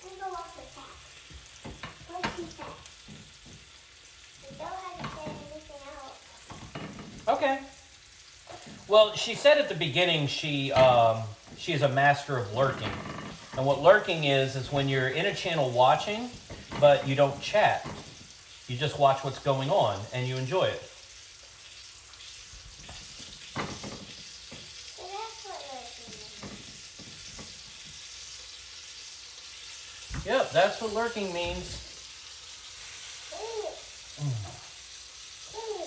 We'll go off the top. What's he say? We don't have to say anything else. Okay. Well, she said at the beginning she is a master of lurking. And what lurking is when you're in a channel watching, but you don't chat. You just watch what's going on and you enjoy it. So that's what lurking is. Yep, that's what lurking means.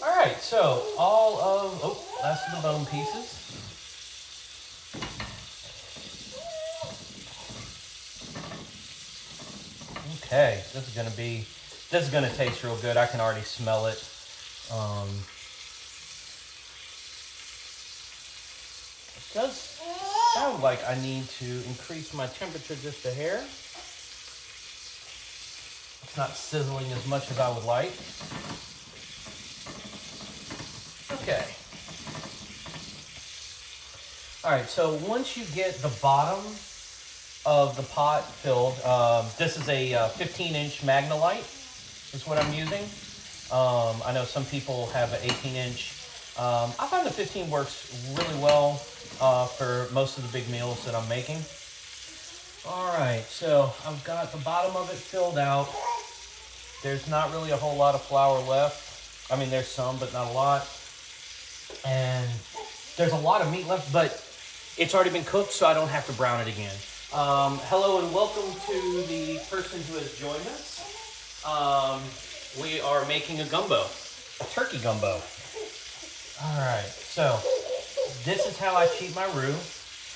All right, so that's the bone pieces. Okay, this is gonna taste real good. I can already smell it. It does sound like I need to increase my temperature just a hair. It's not sizzling as much as I would like. Okay. All right, so once you get the bottom of the pot filled, this is a 15-inch Magnalite is what I'm using. I know some people have an 18-inch. I find the 15 works really well for most of the big meals that I'm making. All right, so I've got the bottom of it filled out. There's not really a whole lot of flour left. I mean, there's some, but not a lot. And there's a lot of meat left, but it's already been cooked, so I don't have to brown it again. Hello and welcome to the person who has joined us. We are making a gumbo, a turkey gumbo. All right, so this is how I cheat my roux.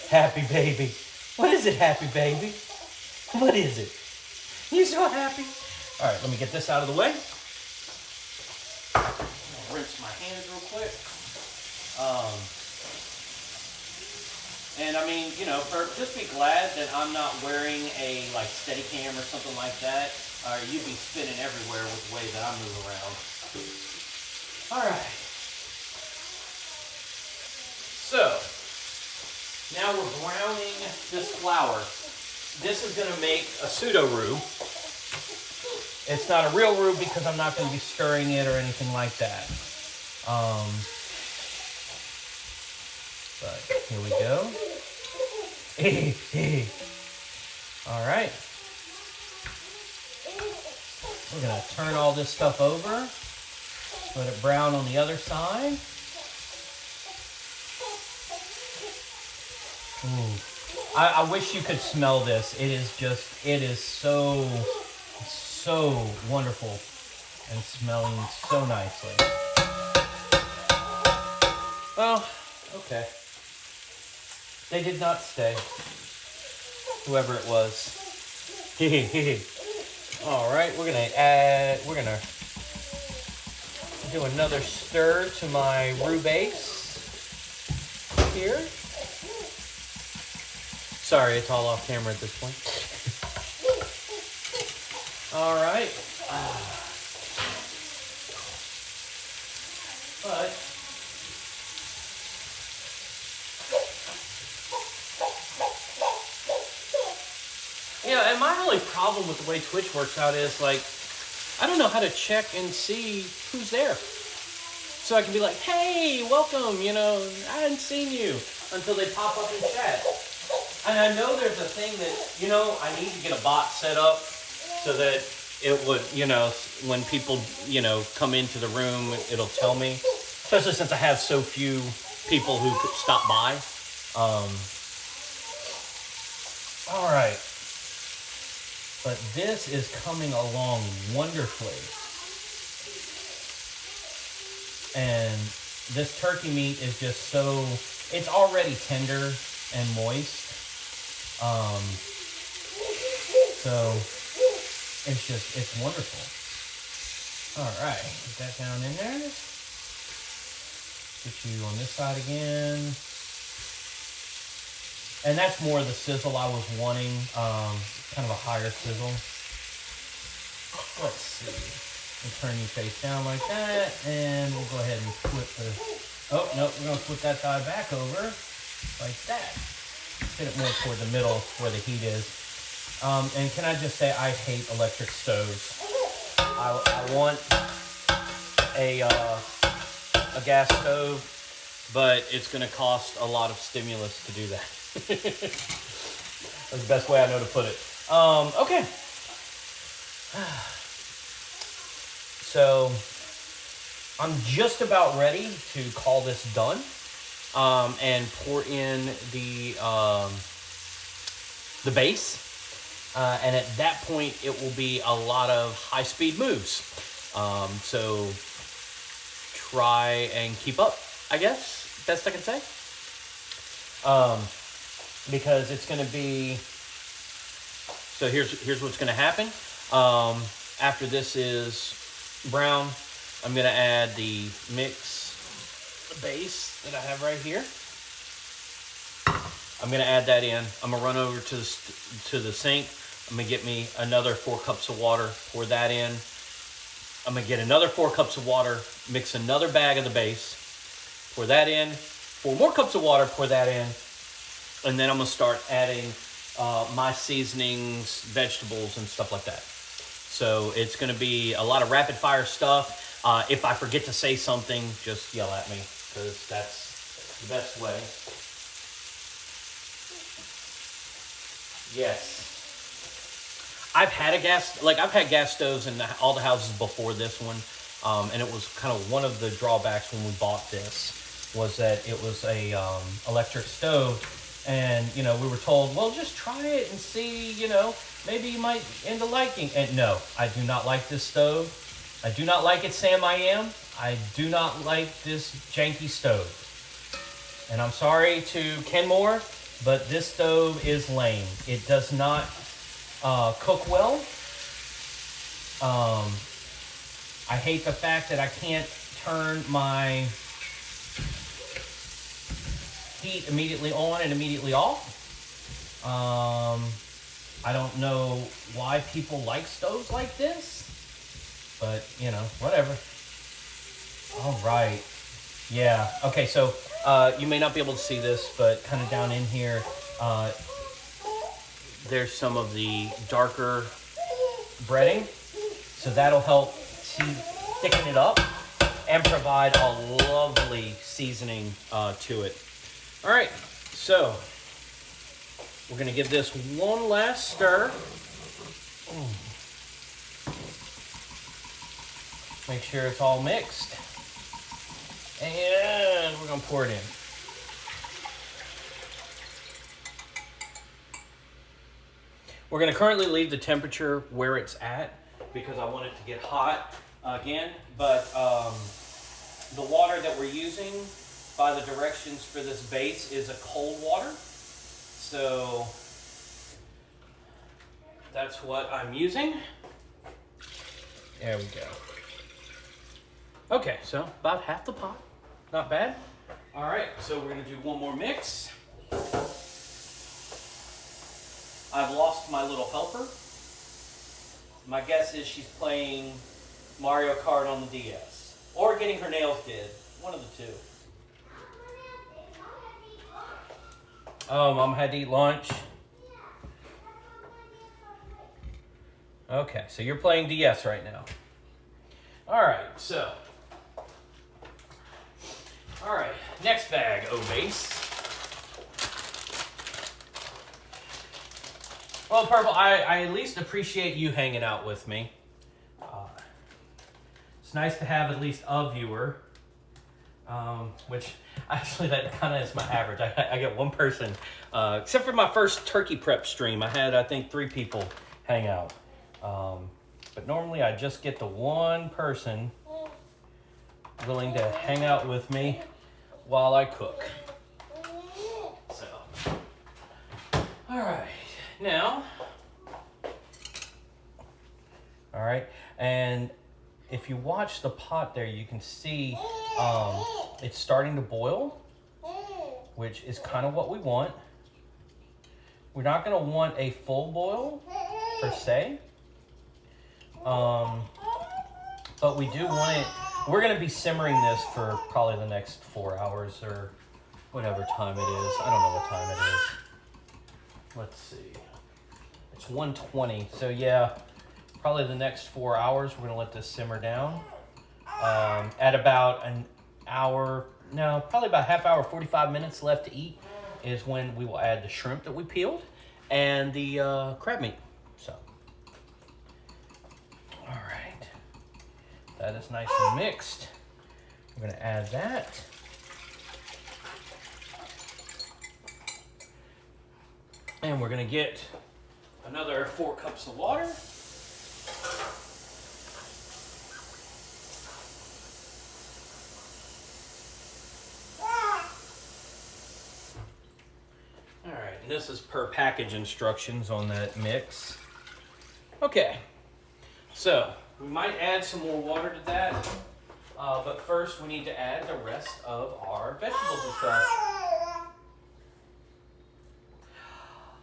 Happy baby. What is it, happy baby? What is it? You so happy? All right, let me get this out of the way. I'll rinse my hands real quick. And I mean, you know, just be glad that I'm not wearing a Steadicam or something like that. Or you'd be spinning everywhere with the way that I move around. All right. So now we're browning this flour. This is going to make a pseudo roux. It's not a real roux because I'm not going to be stirring it or anything like that. But here we go. All right. We're going to turn all this stuff over. Let it brown on the other side. Ooh. I wish you could smell this. It is so wonderful and smelling so nicely. Well, okay. They did not stay. Whoever it was. All right, we're gonna do another stir to my roux base here. Sorry, it's all off camera at this point. All right. But yeah, and my only problem with the way Twitch works out is I don't know how to check and see who's there. So I can be like, hey, welcome, I hadn't seen you until they pop up in chat. And I know there's a thing that, I need to get a bot set up so that it would, when people, come into the room, it'll tell me. Especially since I have so few people who stop by. All right. But this is coming along wonderfully. And this turkey meat is just it's already tender and moist. So it's wonderful. All right, put that down in there. Get you on this side again. And that's more the sizzle I was wanting, kind of a higher sizzle. Let's see. We'll turn you face down like that, and we'll go ahead and flip the, oh, no, we're gonna flip that side back over, like that. Get it more toward the middle where the heat is. And can I just say, I hate electric stoves. I want a gas stove, but it's going to cost a lot of stimulus to do that. That's the best way I know to put it. Okay. So I'm just about ready to call this done, and pour in the base. And at that point, it will be a lot of high-speed moves. So try and keep up, I guess, best I can say. Because it's going to be... So here's what's going to happen. After this is brown, I'm going to add the base that I have right here. I'm going to add that in. I'm going to run over to the sink. I'm going to get me another 4 cups of water, pour that in. I'm going to get another 4 cups of water, mix another bag of the base, pour that in, 4 more cups of water, pour that in, and then I'm going to start adding my seasonings, vegetables, and stuff like that. So it's going to be a lot of rapid fire stuff. If I forget to say something, just yell at me, because that's the best way. Yes. I've had gas stoves in all the houses before this one, and it was kind of one of the drawbacks when we bought this, was that it was a electric stove, and we were told, well, just try it and see, maybe you might end up liking. And no, I do not like this stove. I do not like it, Sam. I am. I do not like this janky stove, and I'm sorry to Kenmore, but this stove is lame. It does not cook well. I hate the fact that I can't turn my heat immediately on and immediately off. I don't know why people like stoves like this, but whatever. All right. Yeah. Okay. So you may not be able to see this, but kind of down in here, there's some of the darker breading. So that'll help to thicken it up and provide a lovely seasoning to it. All right. So we're going to give this one last stir. Make sure it's all mixed. And we're going to pour it in. We're going to currently leave the temperature where it's at because I want it to get hot again. But the water that we're using by the directions for this base is a cold water. So that's what I'm using. There we go. Okay, so about half the pot. Not bad. All right, so we're going to do one more mix. I've lost my little helper. My guess is she's playing Mario Kart on the DS. Or getting her nails did. One of the two. Oh, Mom had to eat lunch. Okay, so you're playing DS right now. All right, so. All right, next bag, O-Base. Well, Purple, I at least appreciate you hanging out with me. It's nice to have at least a viewer, which actually that kind of is my average. I get one person, except for my first turkey prep stream. I had, I think, 3 people hang out. But normally I just get the one person willing to hang out with me while I cook. So, all right. Now, all right, and if you watch the pot there, you can see it's starting to boil, which is kind of what we want. We're not going to want a full boil, per se, but we do want it. We're going to be simmering this for probably the next 4 hours or whatever time it is. I don't know what time it is. let's see. It's 1:20, so yeah, probably the next 4 hours we're gonna let this simmer down. At about an hour, no, probably about half hour, 45 minutes left to eat is when we will add the shrimp that we peeled and the crab meat. So, all right, that is nice and mixed. We're gonna add that. And we're gonna get another 4 cups of water. All right, and this is per package instructions on that mix. Okay, so we might add some more water to that, but first we need to add the rest of our vegetables and stuff.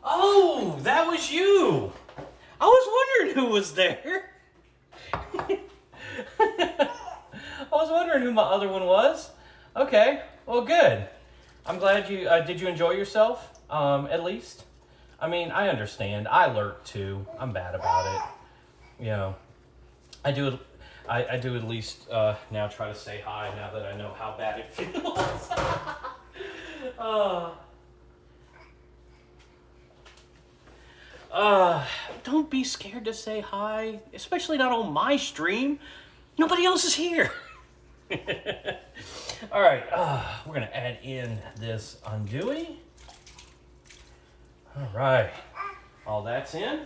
Oh, that was you! I was wondering who was there. I was wondering who my other one was. Okay, well, good. I'm glad you, did you enjoy yourself, at least? I mean, I understand. I lurk too. I'm bad about it. You know, I do at least now try to say hi now that I know how bad it feels. Don't be scared to say hi, especially not on my stream. Nobody else is here. All right, we're gonna add in this andouille. All right, all that's in.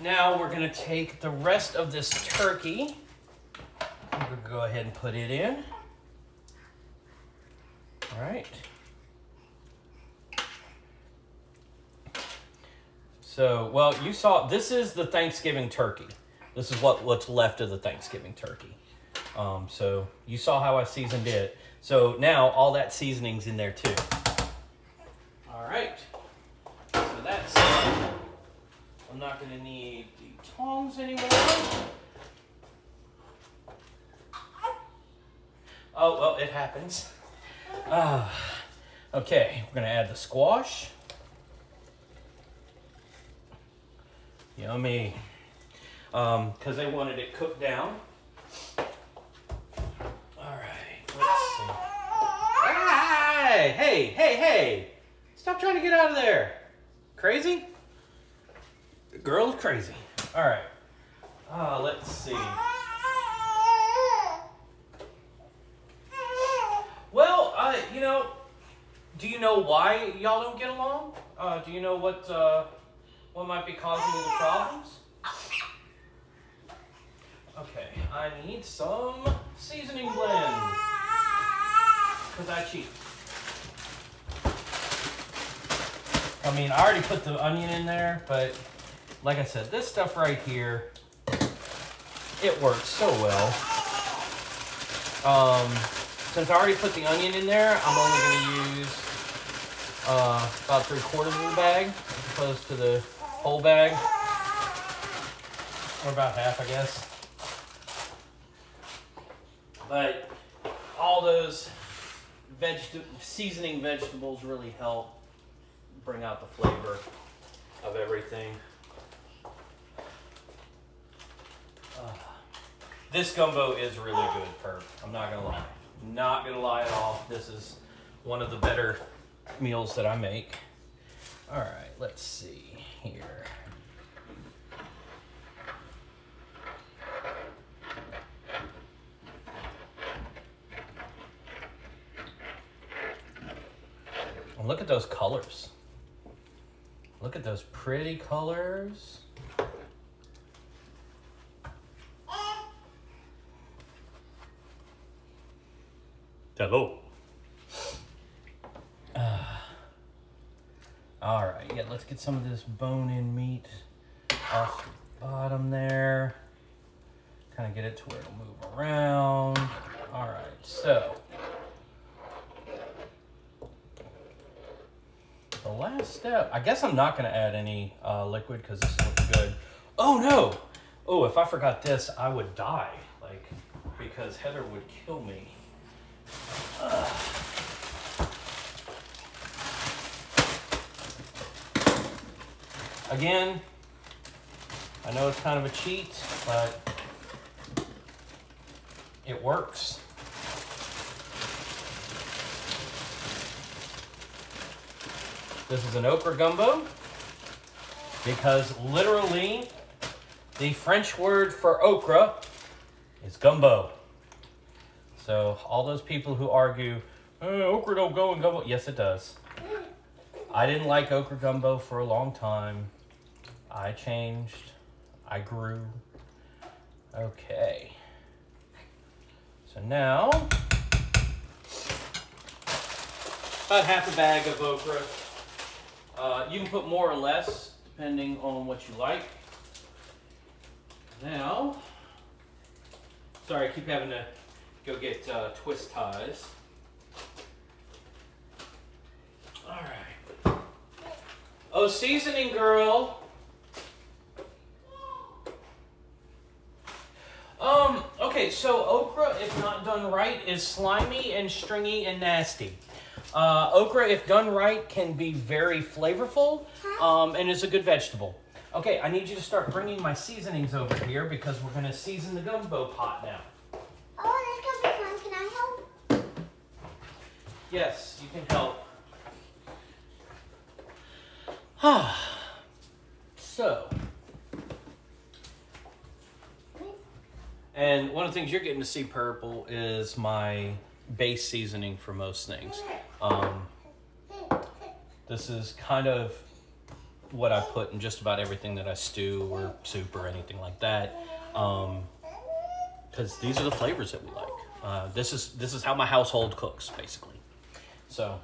Now we're gonna take the rest of this turkey. We're gonna go ahead and put it in. All right. So, well, you saw, this is the Thanksgiving turkey. This is what's left of the Thanksgiving turkey. So you saw how I seasoned it. So now all that seasoning's in there too. All right. So that's it. I'm not gonna need the tongs anymore. Oh, well, it happens. Okay, we're gonna add the squash. Yummy. Because they wanted it cooked down. All right, let's see. Hey! Stop trying to get out of there. Crazy? The girl is crazy. All right. Let's see. Well, you know, do you know why y'all don't get along? Do you know what might be causing you the problems? Okay, I need some seasoning blend. Because I cheat. I mean, I already put the onion in there, but like I said, this stuff right here, it works so well. Since I already put the onion in there, I'm only going to use about 3/4 of the bag as opposed to the whole bag. Or about half, I guess. But all those seasoning vegetables really help bring out the flavor of everything. This gumbo is really good, Perp. I'm not gonna lie. Not gonna lie at all. This is one of the better meals that I make. All right, let's see here. And look at those colors. Look at those pretty colors. Hello. All right, yeah, let's get some of this bone-in meat off the bottom there. Kind of get it to where it'll move around. All right, so the last step, I guess I'm not going to add any liquid because this looks good. Oh, no. Oh, if I forgot this, I would die, like, because Heather would kill me. Again, I know it's kind of a cheat, but it works. This is an okra gumbo because literally the French word for okra is gumbo. So all those people who argue, okra don't go in gumbo. Yes, it does. I didn't like okra gumbo for a long time. I changed. I grew. Okay. So now, about half a bag of okra. You can put more or less depending on what you like. Now, sorry, I keep having to go get twist ties. All right. Oh, seasoning girl. Okay, so okra, if not done right, is slimy and stringy and nasty. Okra, if done right, can be very flavorful, and is a good vegetable. Okay, I need you to start bringing my seasonings over here because we're going to season the gumbo pot now. Oh, that's gonna be fun. Can I help? Yes, you can help. So, and one of the things you're getting to see, Purple, is my base seasoning for most things. This is kind of what I put in just about everything that I stew or soup or anything like that. Because these are the flavors that we like. This is how my household cooks, basically. So.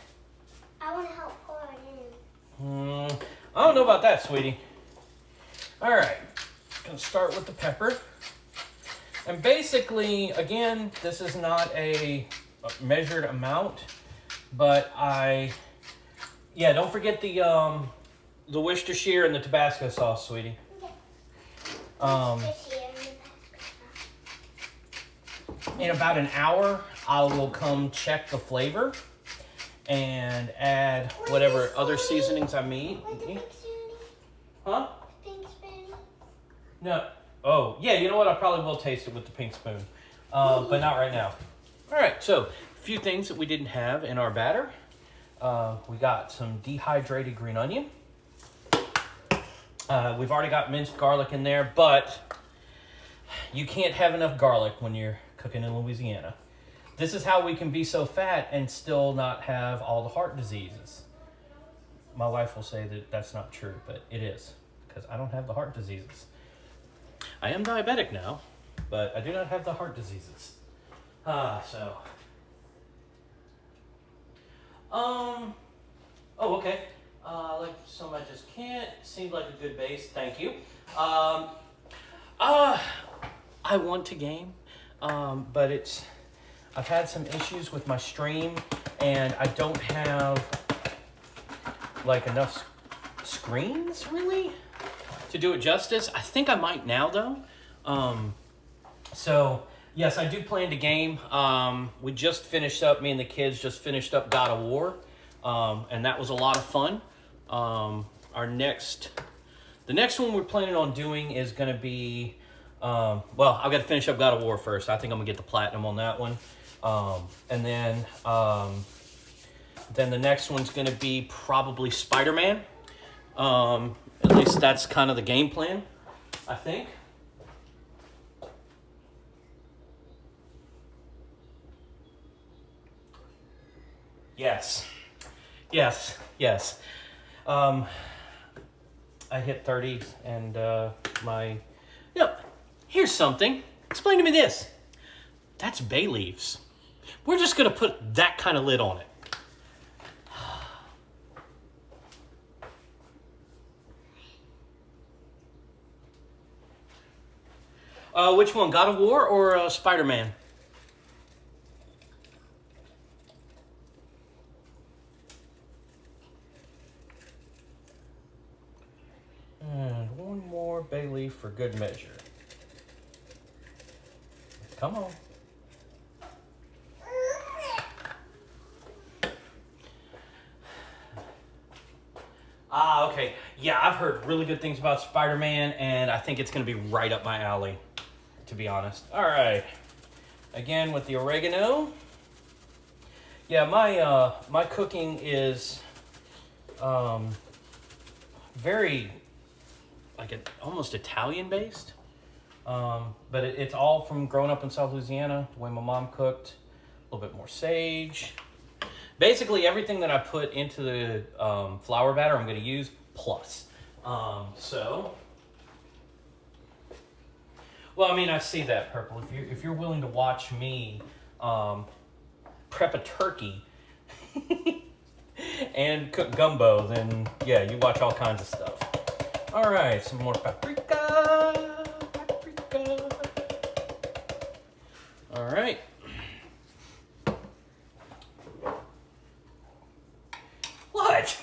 I want to help pour it in. I don't know about that, sweetie. All right, gonna start with the pepper. And basically, again, this is not a measured amount, but don't forget the Worcestershire and the Tabasco sauce, sweetie. In about an hour, I will come check the flavor and add whatever other seasonings I need. Huh? Pink spoon. No. Oh, yeah, you know what? I probably will taste it with the pink spoon, but not right now. All right, so a few things that we didn't have in our batter. We got some dehydrated green onion. We've already got minced garlic in there, but you can't have enough garlic when you're cooking in Louisiana. This is how we can be so fat and still not have all the heart diseases. My wife will say that that's not true, but it is, because I don't have the heart diseases. I am diabetic now, but I do not have the heart diseases. Oh, okay. Like so I just can't. Seemed like a good base. Thank you. I want to game, but I've had some issues with my stream, and I don't have like enough screens really to do it justice. I think I might now though. So yes, I do plan to game. We just finished up, me and the kids just finished up God of War. And that was a lot of fun. The next one we're planning on doing is going to be, I've got to finish up God of War first. I think I'm going to get the platinum on that one. And then the next one's going to be probably Spider-Man. At least that's kind of the game plan, I think. Yes. I hit 30 and here's something. Explain to me this. That's bay leaves. We're just going to put that kind of lid on it. Which one, God of War or Spider-Man? And one more bay leaf for good measure. Come on. Okay. Yeah, I've heard really good things about Spider-Man, and I think it's going to be right up my alley, to be honest. All right. Again, with the oregano. Yeah, my cooking is very, like, almost Italian-based. But it's all from growing up in South Louisiana, the way my mom cooked. A little bit more sage. Basically, everything that I put into the flour batter, I'm going to use plus. Well, I mean, I see that, Purple. If you're willing to watch me prep a turkey and cook gumbo, then yeah, you watch all kinds of stuff. All right, some more paprika. All right. What?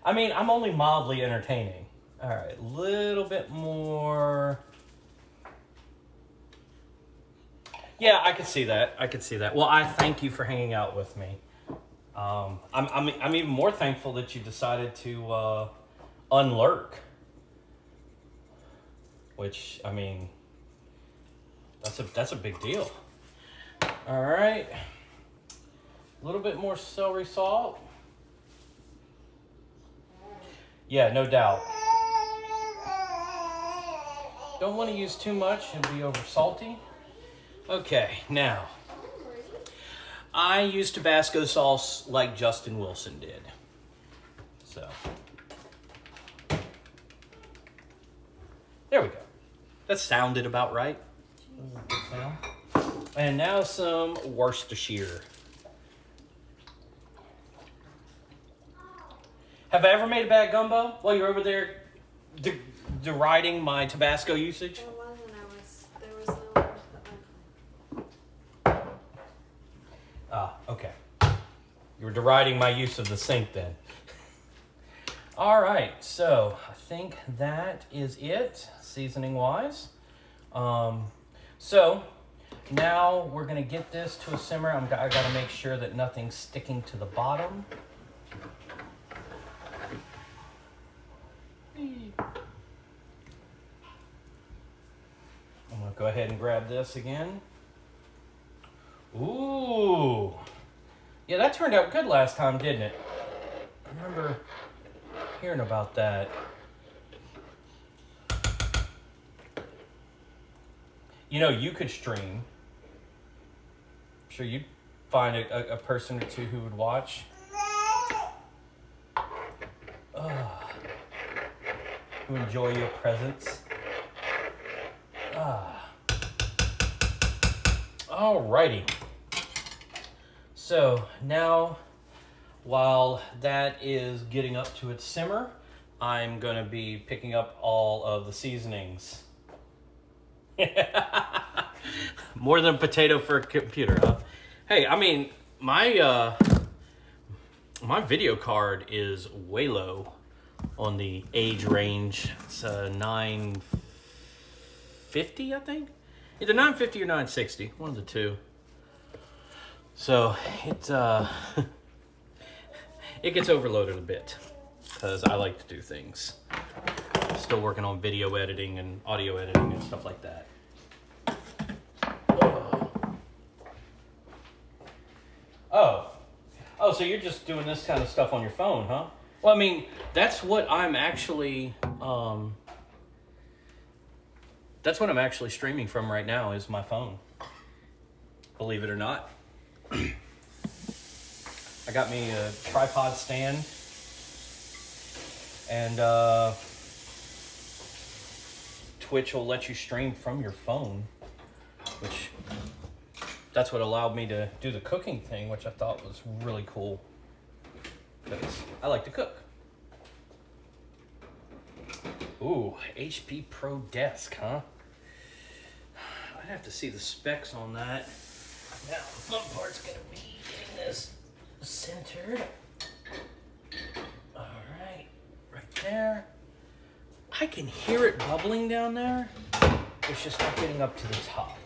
I mean, I'm only mildly entertaining. All right, a little bit more. Yeah, I could see that. I could see that. Well, I thank you for hanging out with me. I'm even more thankful that you decided to unlurk. Which, I mean, that's a big deal. All right, a little bit more celery salt. Yeah, no doubt. Don't want to use too much, it'll be over salty. Okay, now, I use Tabasco sauce like Justin Wilson did. So, there we go. That sounded about right. Good sound. And now some Worcestershire. Have I ever made a bad gumbo while you're over there deriding my Tabasco usage? There wasn't. There was no one. Ah, okay. You were deriding my use of the sink then. All right, so I think that is it, seasoning-wise. So now we're gonna get this to a simmer. I gotta make sure that nothing's sticking to the bottom. I'm gonna go ahead and grab this again. Ooh. Yeah, that turned out good last time, didn't it? I remember hearing about that. You know, you could stream. I'm sure you'd find a person or two who would watch. Who enjoy your presence. Alrighty. So now, while that is getting up to its simmer, I'm going to be picking up all of the seasonings. More than a potato for a computer, huh? Hey, I mean, my video card is way low on the age range. It's 950, I think. Either 950 or 960, one of the two. So it's it gets overloaded a bit because I like to do things. Still working on video editing and audio editing and stuff like that. Oh, so you're just doing this kind of stuff on your phone, huh? Well, I mean, that's what I'm actually streaming from right now is my phone. Believe it or not. I got me a tripod stand and Twitch will let you stream from your phone, which that's what allowed me to do the cooking thing, which I thought was really cool because I like to cook. Ooh, HP Pro Desk, huh? I'd have to see the specs on that. Now, the fun part's gonna be getting this centered. All right, right there. I can hear it bubbling down there. It's just not getting up to the top.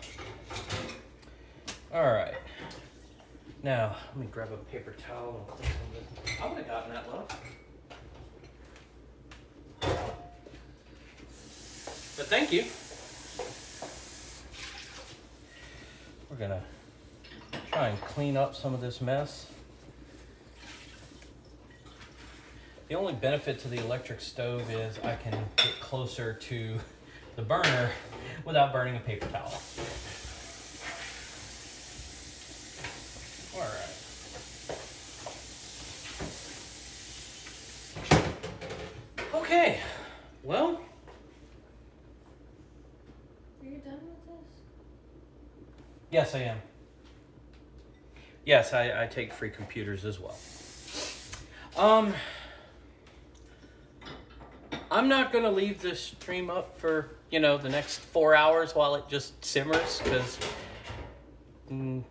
All right. Now, let me grab a paper towel and clean I would have gotten that, love. But thank you. We're gonna try and clean up some of this mess. The only benefit to the electric stove is I can get closer to the burner without burning a paper towel. All right. Okay, well, Are you done with this? yes, I am. Yes, I take free computers as well. I'm not going to leave this stream up for, the next 4 hours while it just simmers, because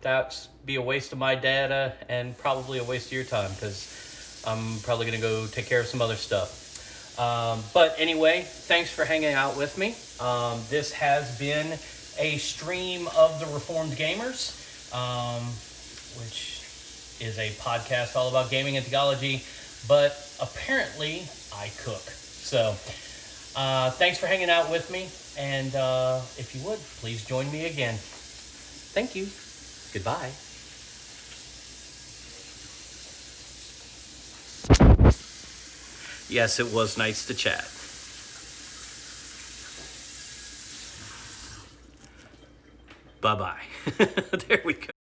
that's be a waste of my data and probably a waste of your time, because I'm probably going to go take care of some other stuff. But anyway, thanks for hanging out with me. This has been a stream of the Reformed Gamers, which is a podcast all about gaming and theology, but apparently I cook. So thanks for hanging out with me, and if you would, please join me again. Thank you. Goodbye. Yes, it was nice to chat. Bye-bye. There we go.